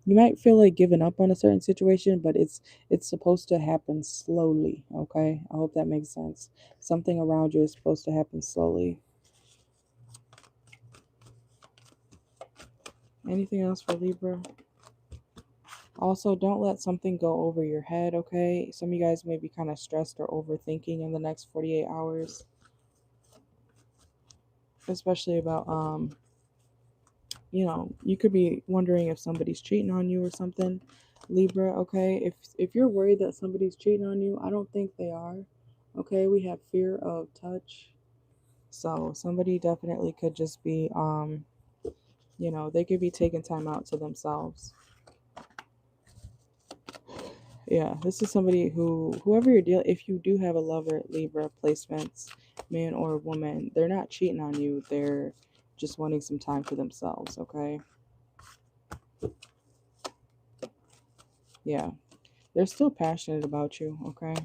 You might feel like giving up on a certain situation, but it's supposed to happen slowly, okay? I hope that makes sense. Something around you is supposed to happen slowly. Anything else for Libra? Also, don't let something go over your head, okay? Some of you guys may be kind of stressed or overthinking in the next 48 hours, especially about you could be wondering if somebody's cheating on you or something, Libra, okay? If you're worried that somebody's cheating on you, I don't think they are. Okay, we have fear of touch. So somebody definitely could just be they could be taking time out to themselves. Yeah, this is somebody whoever you're dealing, if you do have a lover, Libra placements, man or woman, they're not cheating on you. They're just wanting some time for themselves, okay? Yeah. They're still passionate about you, okay?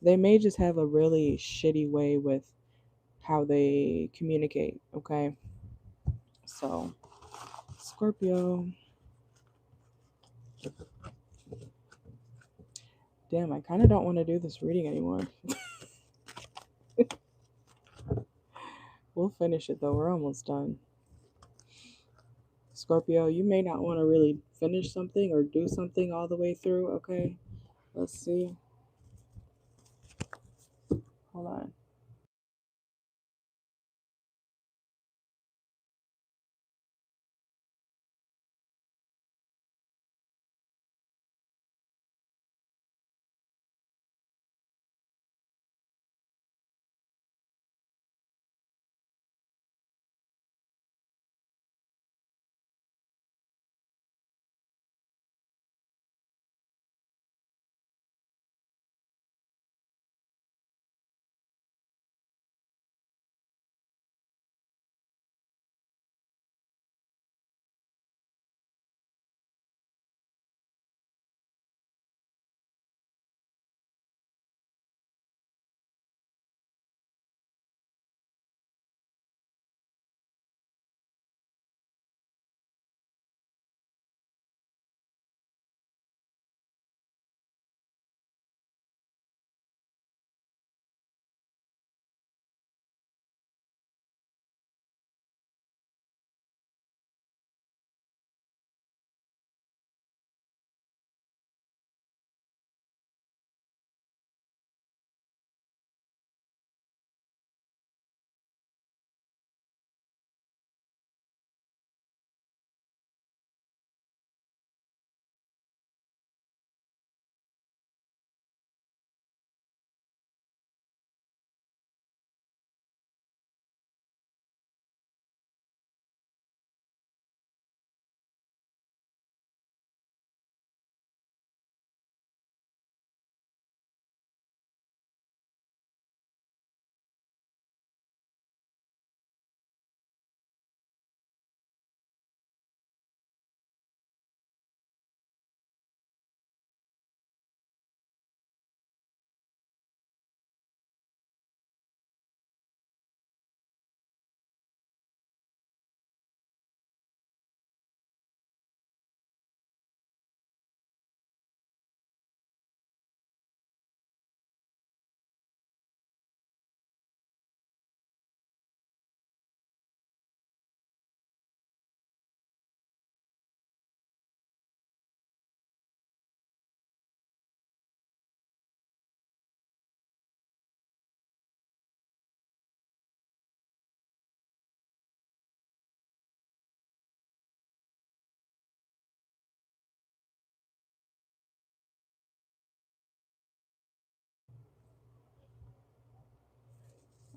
They may just have a really shitty way with how they communicate, okay? So, Scorpio. Damn, I kind of don't want to do this reading anymore. We'll finish it though. We're almost done. Scorpio, you may not want to really finish something or do something all the way through, okay? Let's see. Hold on.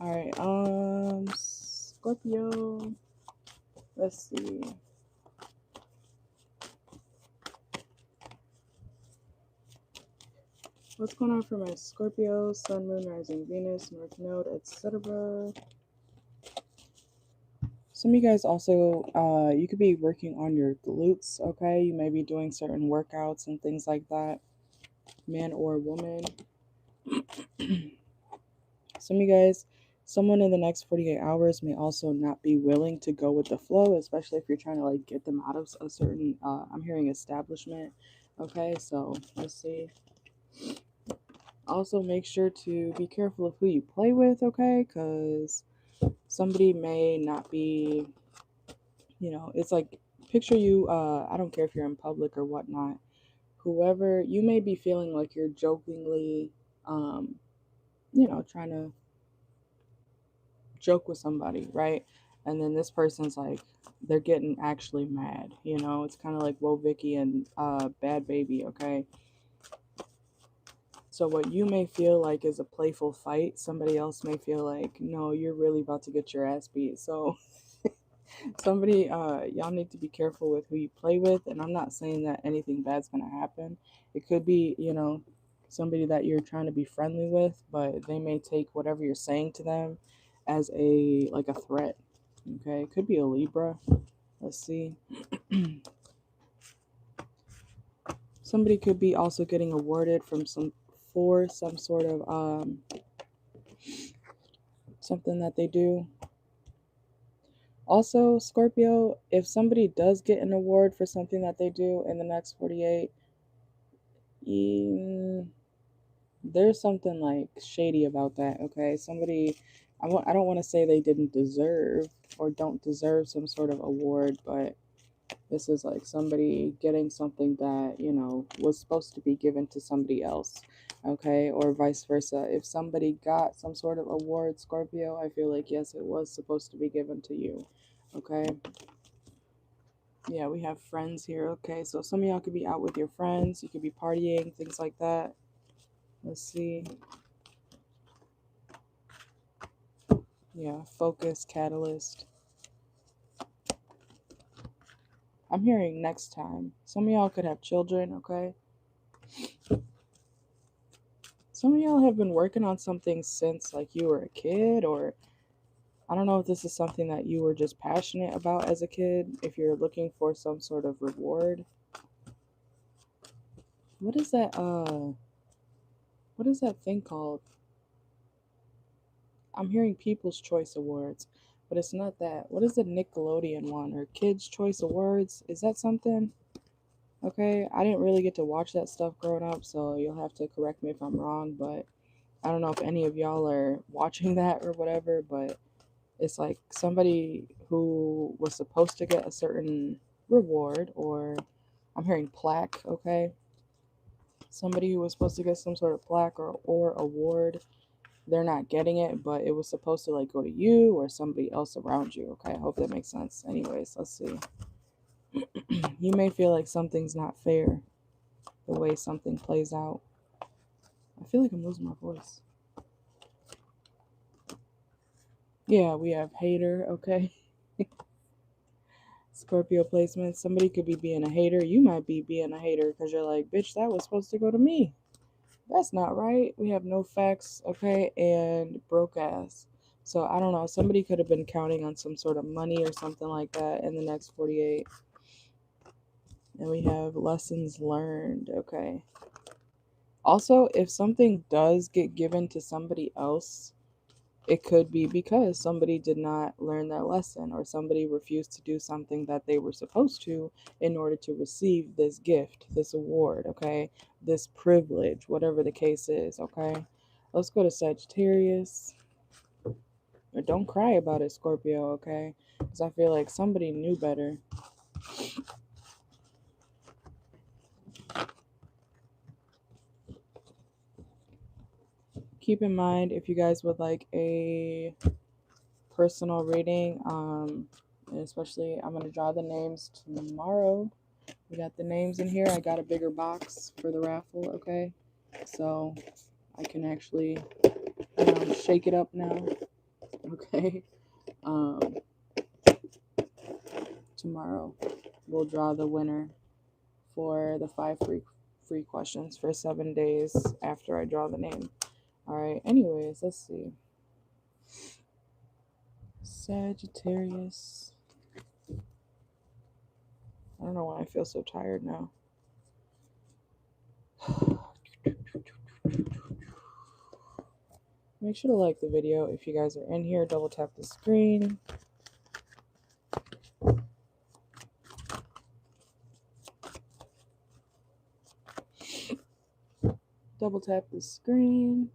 All right, Scorpio. Let's see. What's going on for my Scorpio, Sun, Moon, Rising, Venus, North Node, etc.? Some of you guys also, you could be working on your glutes, okay? You may be doing certain workouts and things like that, man or woman. Some of you guys Someone in the next 48 hours may also not be willing to go with the flow, especially if you're trying to like get them out of a certain, I'm hearing establishment. Okay, so let's see. Also, make sure to be careful of who you play with, okay? Because somebody may not be, it's like, picture you, I don't care if you're in public or whatnot, whoever, you may be feeling like you're jokingly, um, trying to joke with somebody, right? And then this person's like, they're getting actually mad, It's kind of like Whoa Vicky and Bad Baby, okay? So what you may feel like is a playful fight, somebody else may feel like, no, you're really about to get your ass beat. So somebody, y'all need to be careful with who you play with. And I'm not saying that anything bad's gonna happen. It could be, somebody that you're trying to be friendly with, but they may take whatever you're saying to them as a threat. Okay, it could be a Libra. Let's see. Somebody could be also getting awarded for some sort of something that they do. Also, Scorpio, if somebody does get an award for something that they do in the next 48, there's something like shady about that, okay? Somebody, I don't want to say they didn't deserve or don't deserve some sort of award, but this is like somebody getting something that, was supposed to be given to somebody else, okay? Or vice versa. If somebody got some sort of award, Scorpio, I feel like, yes, it was supposed to be given to you, okay? Yeah, we have friends here, okay? So some of y'all could be out with your friends. You could be partying, things like that. Let's see. Yeah, focus, catalyst. I'm hearing next time. Some of y'all could have children, okay? Some of y'all have been working on something since like you were a kid, or I don't know if this is something that you were just passionate about as a kid, if you're looking for some sort of reward. What is that thing called? I'm hearing People's Choice Awards, but it's not that. What is the Nickelodeon one or Kids Choice Awards? Is that something? Okay, I didn't really get to watch that stuff growing up, so you'll have to correct me if I'm wrong, but I don't know if any of y'all are watching that or whatever, but it's like somebody who was supposed to get a certain reward, or I'm hearing plaque, okay? Somebody who was supposed to get some sort of plaque or award, they're not getting it, but it was supposed to like go to you or somebody else around you, okay? I hope that makes sense. Anyways, let's see. You may feel like something's not fair the way something plays out. I feel like I'm losing my voice. Yeah, we have hater, okay? Scorpio placement. Somebody could be being a hater. You might be being a hater because you're like, bitch, that was supposed to go to me. That's not right. We have no facts, okay? And broke ass. So I don't know. Somebody could have been counting on some sort of money or something like that in the next 48. And we have lessons learned, okay? Also, if something does get given to somebody else, it could be because somebody did not learn that lesson, or somebody refused to do something that they were supposed to in order to receive this gift, this award, okay? This privilege, whatever the case is, okay? Let's go to Sagittarius. Or don't cry about it, Scorpio, okay? Because I feel like somebody knew better. Keep in mind, if you guys would like a personal reading, and especially I'm going to draw the names tomorrow. We got the names in here. I got a bigger box for the raffle, okay? So I can actually shake it up now, okay? Tomorrow we'll draw the winner for the 5 free questions for 7 days after I draw the name. All right, anyways, let's see. Sagittarius. I don't know why I feel so tired now. Make sure to like the video if you guys are in here. Double tap the screen. Double tap the screen.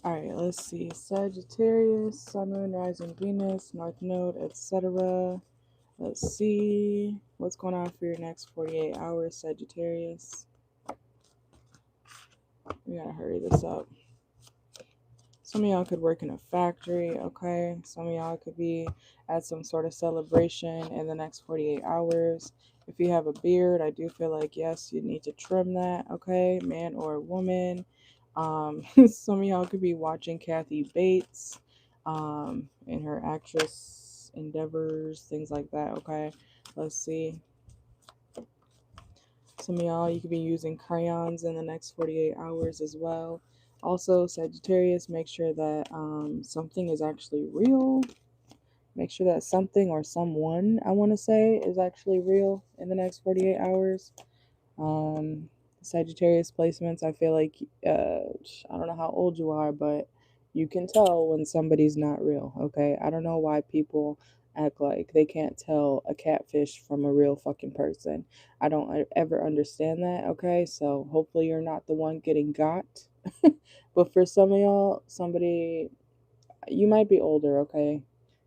Alright, let's see. Sagittarius, Sun, Moon, Rising, Venus, North Node, etc. Let's see what's going on for your next 48 hours, Sagittarius. We gotta hurry this up. Some of y'all could work in a factory, okay? Some of y'all could be at some sort of celebration in the next 48 hours. If you have a beard, I do feel like, yes, you need to trim that, okay? Man or woman. Some of y'all could be watching Kathy Bates in her actress endeavors, things like that, okay? Let's see. Some of y'all, you could be using crayons in the next 48 hours as well. Also, Sagittarius, make sure that something is actually real. Make sure that something or someone, I want to say, is actually real in the next 48 hours. Sagittarius placements, I feel like, I don't know how old you are, but you can tell when somebody's not real, okay? I don't know why people act like they can't tell a catfish from a real fucking person. I don't ever understand that, okay? So hopefully you're not the one getting got. But for some of y'all, somebody, you might be older, okay?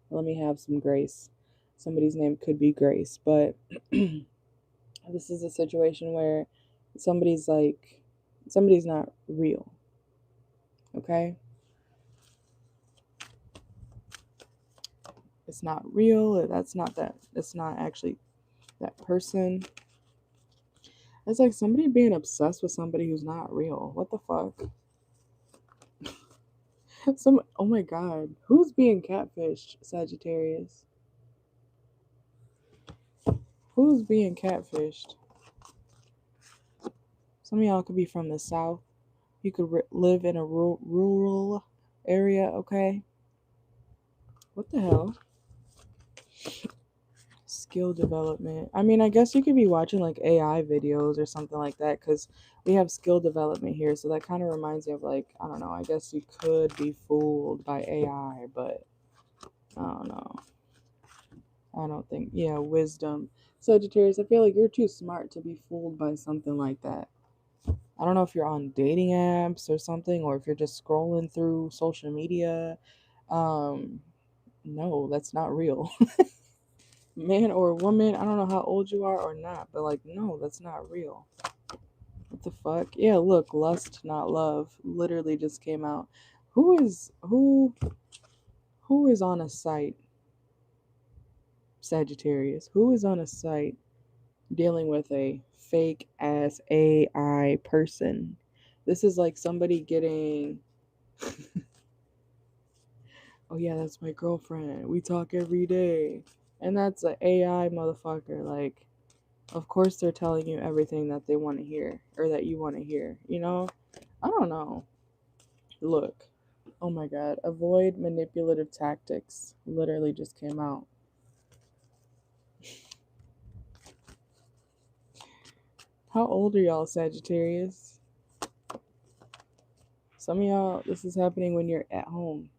Let me have some grace. Somebody's name could be Grace, but this is a situation where somebody's not real, okay? It's not real. It's not actually that person. It's like somebody being obsessed with somebody who's not real. What the fuck? Oh my god, who's being catfished, Sagittarius? Who's being catfished? Some of y'all could be from the south. You could live in a rural area, okay? What the hell? Skill development. I mean, I guess you could be watching like AI videos or something like that, because we have skill development here. So that kind of reminds me of, like, I don't know, I guess you could be fooled by AI, but I don't know. I don't think, yeah, wisdom. Sagittarius, I feel like you're too smart to be fooled by something like that. I don't know if you're on dating apps or something, or if you're just scrolling through social media. No, that's not real. Man or woman, I don't know how old you are or not, but like, no, that's not real. What the fuck? Yeah, look, Lust Not Love literally just came out. Who is on a site, Sagittarius? Who is on a site dealing with a fake ass AI person? This is like somebody getting oh yeah, that's my girlfriend. We talk every day. And that's an AI motherfucker. Like, of course they're telling you everything that they want to hear or that you want to hear, you know? I don't know. Look. Oh my god. Avoid manipulative tactics. Literally just came out. How old are y'all, Sagittarius? Some of y'all, this is happening when you're at home.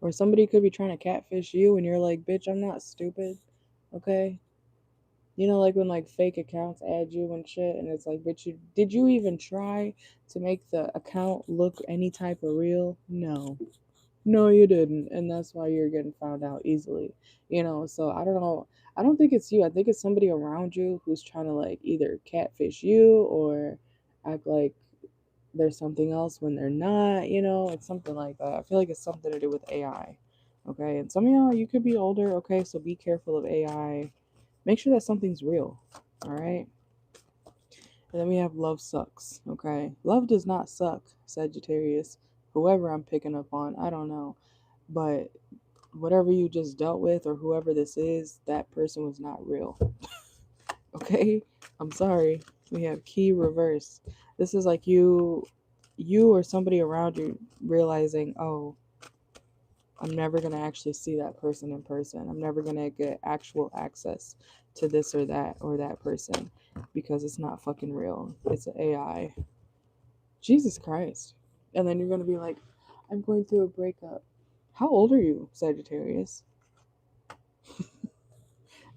Or somebody could be trying to catfish you and you're like, bitch, I'm not stupid. Okay? You know, like when like fake accounts add you and shit, and it's like, but did you even try to make the account look any type of real? No. No, you didn't. And that's why you're getting found out easily. You know, so I don't know. I don't think it's you. I think it's somebody around you who's trying to like either catfish you or act like there's something else when they're not, you know, it's something like that. I feel like it's something to do with AI. Okay. And some of y'all, you could be older. Okay. So be careful of AI. Make sure that something's real. All right. And then we have love sucks. Okay. Love does not suck, Sagittarius. Whoever I'm picking up on, I don't know. But whatever you just dealt with or whoever this is, that person was not real. Okay? I'm sorry. We have key reverse. This is like you or somebody around you realizing, oh, I'm never going to actually see that person in person. I'm never going to get actual access to this or that person because it's not fucking real. It's an AI. Jesus Christ. And then you're going to be like, I'm going through a breakup. How old are you, Sagittarius?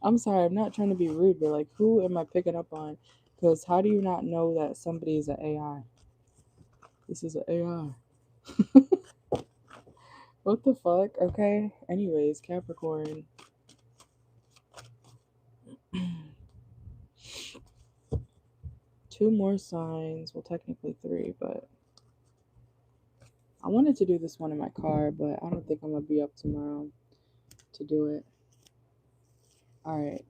I'm sorry, I'm not trying to be rude, but like, who am I picking up on? Because how do you not know that somebody is an AI? This is an AI. What the fuck? Okay. Anyways, Capricorn. Two more signs. Well, technically three, but I wanted to do this one in my car, but I don't think I'm going to be up tomorrow to do it. All right.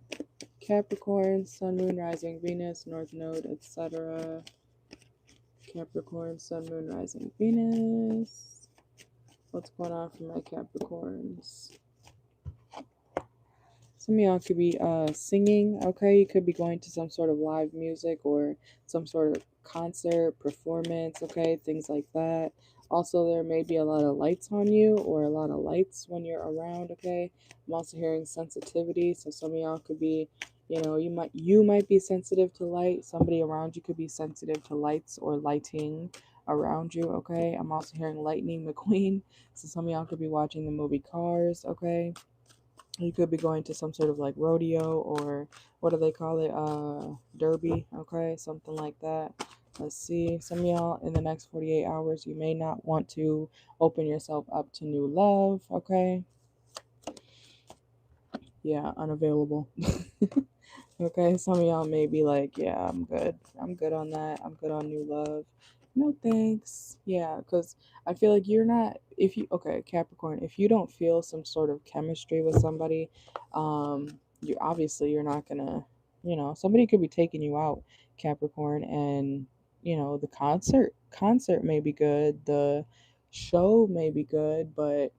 Capricorn, Sun, Moon, Rising, Venus, North Node, etc. Capricorn, Sun, Moon, Rising, Venus. What's going on for my Capricorns? Some of y'all could be singing, okay? You could be going to some sort of live music or some sort of concert, performance, okay? Things like that. Also, there may be a lot of lights on you or a lot of lights when you're around, okay? I'm also hearing sensitivity, so some of y'all could be, you know, you might be sensitive to light. Somebody around you could be sensitive to lights or lighting around you, okay? I'm also hearing Lightning McQueen, so some of y'all could be watching the movie Cars, okay? You could be going to some sort of like rodeo or what do they call it? Derby, okay? Something like that. Let's see. Some of y'all in the next 48 hours, you may not want to open yourself up to new love, okay? Yeah, unavailable. Okay, some of y'all may be like, yeah, I'm good. I'm good on that. I'm good on new love. No thanks. Yeah, because I feel like you're not, if you, okay, Capricorn, if you don't feel some sort of chemistry with somebody, you obviously you're not gonna, you know, somebody could be taking you out, Capricorn, and you know, the concert may be good, the show may be good, but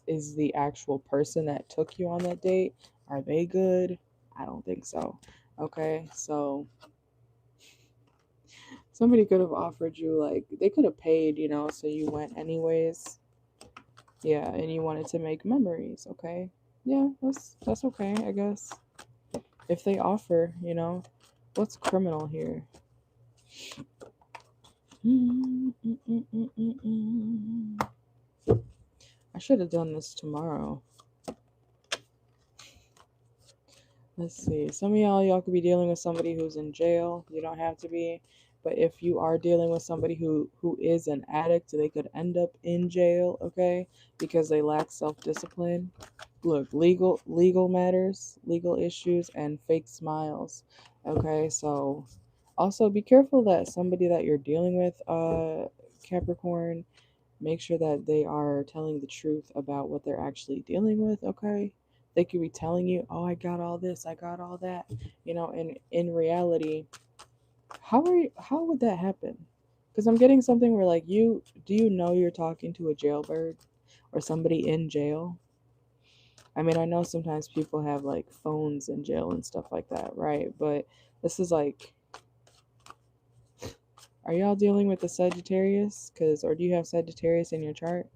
is the actual person that took you on that date, are they good? I don't think so. Okay, so somebody could have offered you, like, they could have paid, you know, so you went anyways. Yeah, and you wanted to make memories, okay? Yeah, that's okay, I guess. If they offer, you know, what's criminal here? I should have done this tomorrow. Let's see. Some of y'all could be dealing with somebody who's in jail. You don't have to be. But if you are dealing with somebody who is an addict, they could end up in jail, okay? Because they lack self-discipline. Look, legal matters, legal issues, and fake smiles. Okay, so also be careful that somebody that you're dealing with, Capricorn, make sure that they are telling the truth about what they're actually dealing with, okay? They could be telling you, oh, I got all this, I got all that, you know, and in reality, how would that happen? Because I'm getting something where like do you know you're talking to a jailbird or somebody in jail? I mean, I know sometimes people have like phones in jail and stuff like that, right? But this is like, are y'all dealing with the Sagittarius? Or do you have Sagittarius in your chart?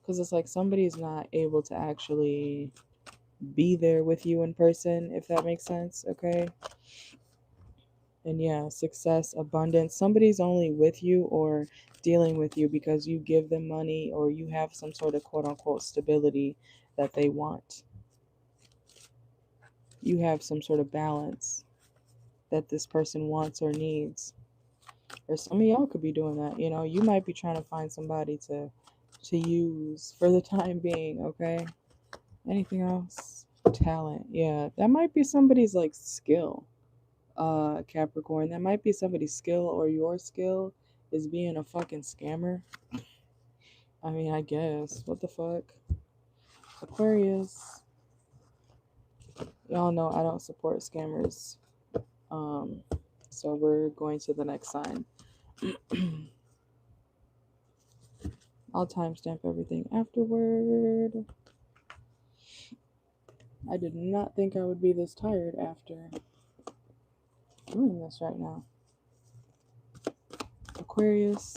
Because it's like somebody's not able to actually be there with you in person, if that makes sense, okay? And yeah, success, abundance. Somebody's only with you or dealing with you because you give them money or you have some sort of quote unquote stability that they want. You have some sort of balance that this person wants or needs. Or some of y'all could be doing that. You know, you might be trying to find somebody to use for the time being, okay? Anything else? Talent. Yeah, that might be somebody's like skill. Capricorn, that might be somebody's skill or your skill is being a fucking scammer. I mean, I guess. What the fuck? Aquarius. Y'all know I don't support scammers. Um, so we're going to the next sign. I'll timestamp everything afterward. I did not think I would be this tired after doing this right now. Aquarius,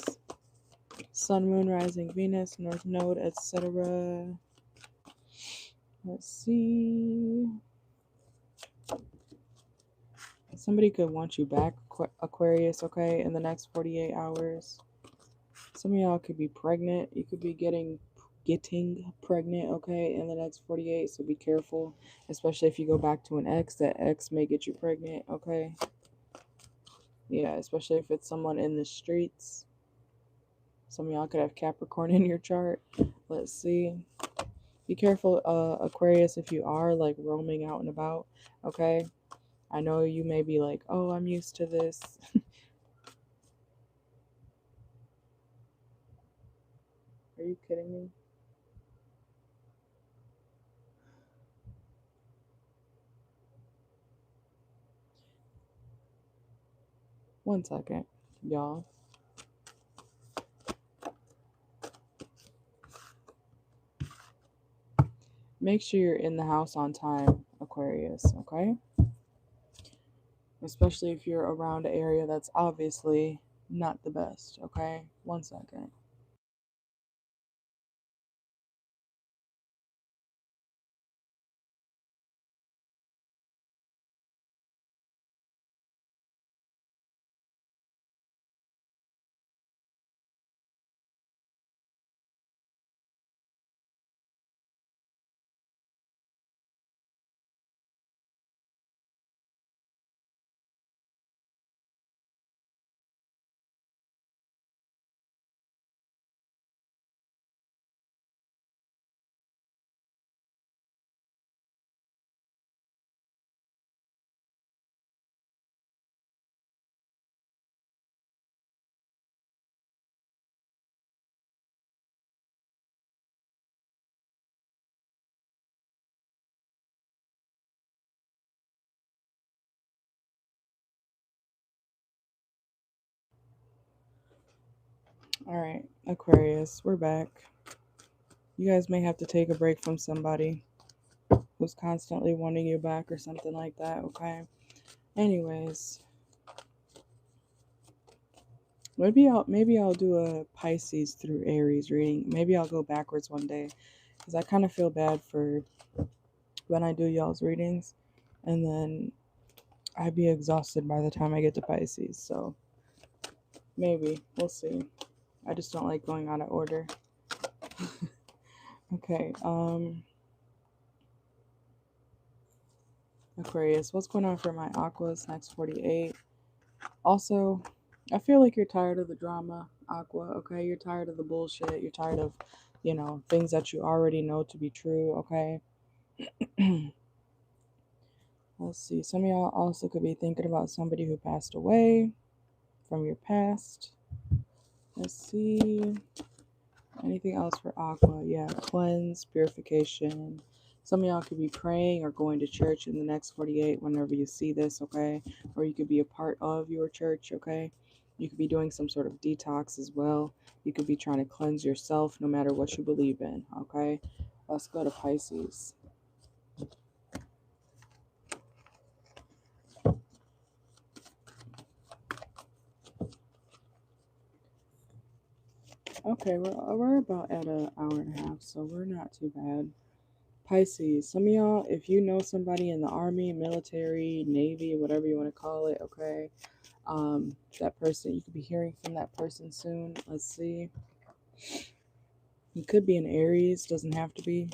Sun, Moon, Rising, Venus, North Node, etc. Let's see. Somebody could want you back, Aquarius, okay, in the next 48 hours. Some of y'all could be pregnant. You could be getting pregnant, okay, in the next 48. So be careful, especially if you go back to an ex. That ex may get you pregnant, okay? Yeah, especially if it's someone in the streets. Some of y'all could have Capricorn in your chart. Let's see. Be careful, Aquarius, if you are like roaming out and about, okay? I know you may be like, oh, I'm used to this. Are you kidding me? One second, y'all. Make sure you're in the house on time, Aquarius, okay? Especially if you're around an area that's obviously not the best, okay? One second. All right, Aquarius, we're back. You guys may have to take a break from somebody who's constantly wanting you back or something like that, okay? Anyways, maybe I'll do a Pisces through Aries reading. Maybe I'll go backwards one day because I kind of feel bad for when I do y'all's readings, and then I'd be exhausted by the time I get to Pisces. So maybe we'll see. I just don't like going out of order. Okay. Aquarius, what's going on for my Aquas next 48? Also, I feel like you're tired of the drama, Aqua, okay? You're tired of the bullshit. You're tired of, things that you already know to be true, okay? Let's see. Some of y'all also could be thinking about somebody who passed away from your past. Let's see. Anything else for Aqua? Yeah, cleanse, purification. Some of y'all could be praying or going to church in the next 48 whenever you see this, okay? Or you could be a part of your church, okay? You could be doing some sort of detox as well. You could be trying to cleanse yourself no matter what you believe in, okay? Let's go to Pisces. Okay, we're about at an hour and a half, so we're not too bad. Pisces, some of y'all, if you know somebody in the army, military, navy, whatever you want to call it, okay, That person, you could be hearing from that person soon. Let's see. It could be an Aries, doesn't have to be.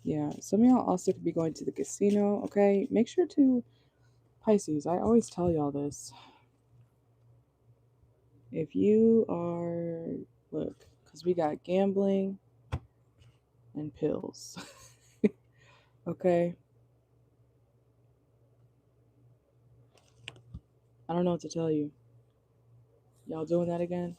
Yeah, some of y'all also could be going to the casino, okay? Make sure to, Pisces, I always tell y'all this. If you are, look, because we got gambling and pills, okay? I don't know what to tell you. Y'all doing that again?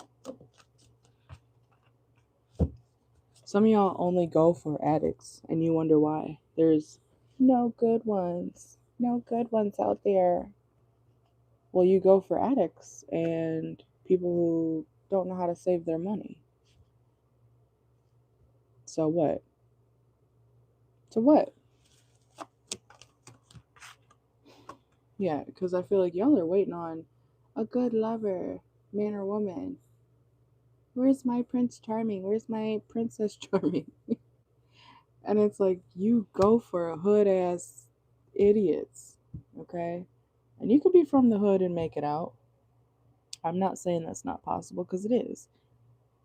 Some of y'all only go for addicts, and you wonder why. There's no good ones. No good ones out there. Well, you go for addicts and people who don't know how to save their money. So what? So what? Yeah, because I feel like y'all are waiting on a good lover, man or woman. Where's my Prince Charming? Where's my Princess Charming? And it's like, you go for a hood ass idiots, okay? And you could be from the hood and make it out. I'm not saying that's not possible, because it is.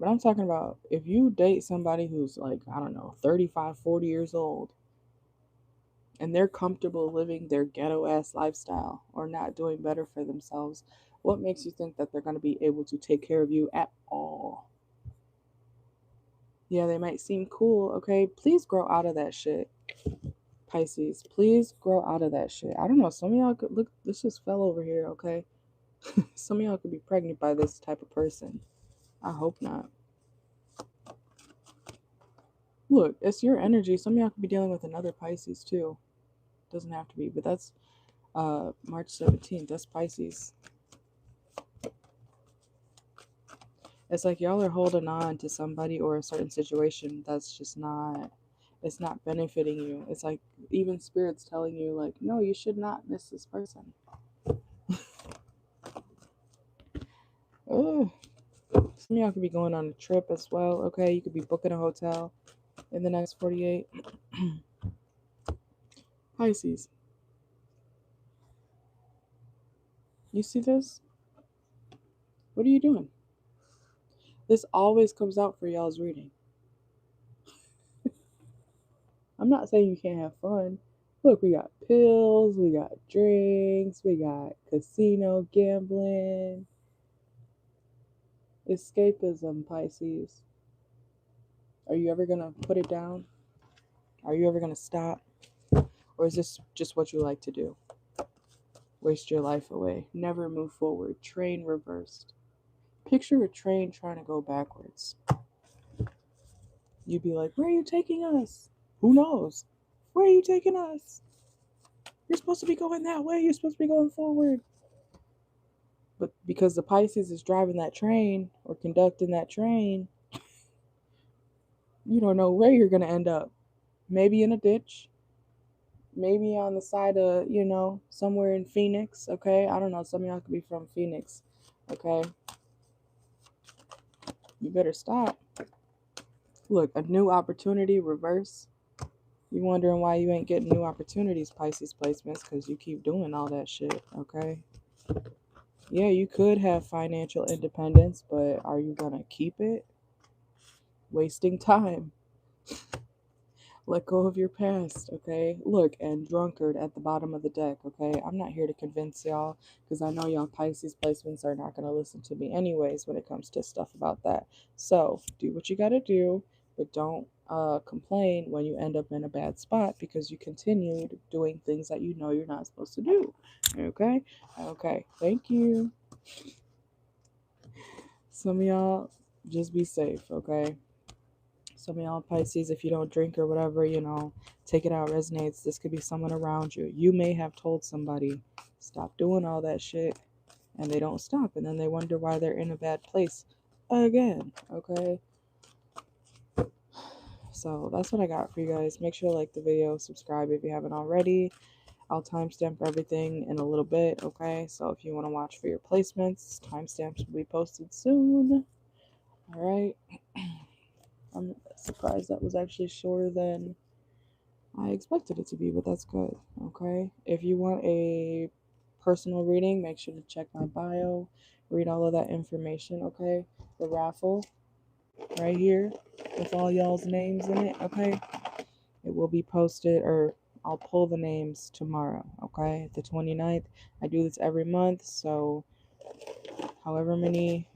But I'm talking about if you date somebody who's like, I don't know, 35, 40 years old, and they're comfortable living their ghetto ass lifestyle or not doing better for themselves, what makes you think that they're going to be able to take care of you at all? Yeah, they might seem cool, okay? Please grow out of that shit. Pisces, please grow out of that shit. I don't know, some of y'all could, look, this just fell over here, okay? Some of y'all could be pregnant by this type of person. I hope not. Look, it's your energy. Some of y'all could be dealing with another Pisces too. Doesn't have to be, but that's March 17th. That's Pisces. It's like y'all are holding on to somebody or a certain situation that's just not, it's not benefiting you. It's like even spirits telling you, like, no, you should not miss this person. Ugh. Some of y'all could be going on a trip as well, okay? You could be booking a hotel in the next 48. Pisces. You see this? What are you doing? This always comes out for y'all's reading. I'm not saying you can't have fun. Look, we got pills, we got drinks, we got casino gambling. Escapism, Pisces. Are you ever going to put it down? Are you ever going to stop? Or is this just what you like to do? Waste your life away. Never move forward. Train reversed. Picture a train trying to go backwards. You'd be like, where are you taking us? Who knows? Where are you taking us? You're supposed to be going that way. You're supposed to be going forward. But because the Pisces is driving that train or conducting that train, you don't know where you're going to end up. Maybe in a ditch. Maybe on the side of, somewhere in Phoenix, okay? I don't know. Some of y'all could be from Phoenix, okay? You better stop. Look, a new opportunity, reverse. You wondering why you ain't getting new opportunities, Pisces placements, because you keep doing all that shit, okay? Yeah, you could have financial independence, but are you going to keep it? Wasting time. Let go of your past, okay? Look, and drunkard at the bottom of the deck, okay? I'm not here to convince y'all, because I know y'all Pisces placements are not going to listen to me anyways when it comes to stuff about that. So, do what you got to do, but don't complain when you end up in a bad spot because you continued doing things that you know you're not supposed to do, okay? Okay, thank you. Some of y'all, just be safe, okay? Some of y'all Pisces, if you don't drink or whatever, take it out, resonates. This could be someone around you. You may have told somebody, stop doing all that shit, and they don't stop. And then they wonder why they're in a bad place again, okay? So that's what I got for you guys. Make sure to like the video, subscribe if you haven't already. I'll timestamp everything in a little bit, okay? So if you want to watch for your placements, timestamps will be posted soon. All right. I'm surprised that was actually shorter than I expected it to be, but that's good. Okay. If you want a personal reading, make sure to check my bio, read all of that information. Okay. The raffle right here with all y'all's names in it. Okay. It will be posted, or I'll pull the names tomorrow. Okay. The 29th. I do this every month. So, however many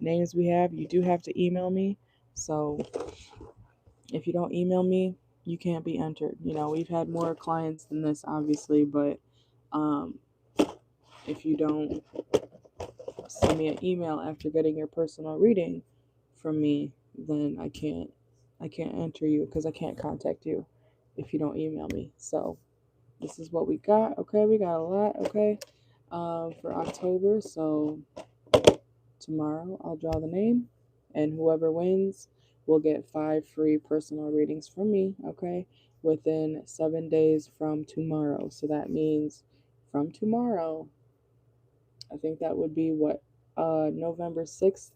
names we have, you do have to email me. So, if you don't email me, you can't be entered. You know, we've had more clients than this, obviously, but um, if you don't send me an email after getting your personal reading from me, then I can't enter you because I can't contact you if you don't email me. So this is what we got. Okay, we got a lot. Okay, for October. So tomorrow I'll draw the name, and whoever wins will get 5 free personal readings from me, okay, within 7 days from tomorrow. So that means from tomorrow, I think that would be what, November 6th,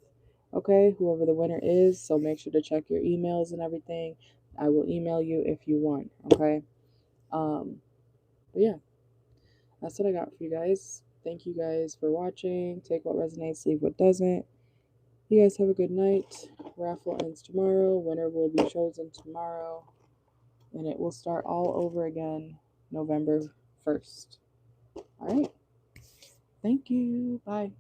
okay, whoever the winner is. So make sure to check your emails and everything. I will email you if you won, okay? But yeah, that's what I got for you guys. Thank you guys for watching. Take what resonates, leave what doesn't. You guys have a good night. Raffle ends tomorrow. Winner will be chosen tomorrow. And it will start all over again November 1st. All right. Thank you. Bye.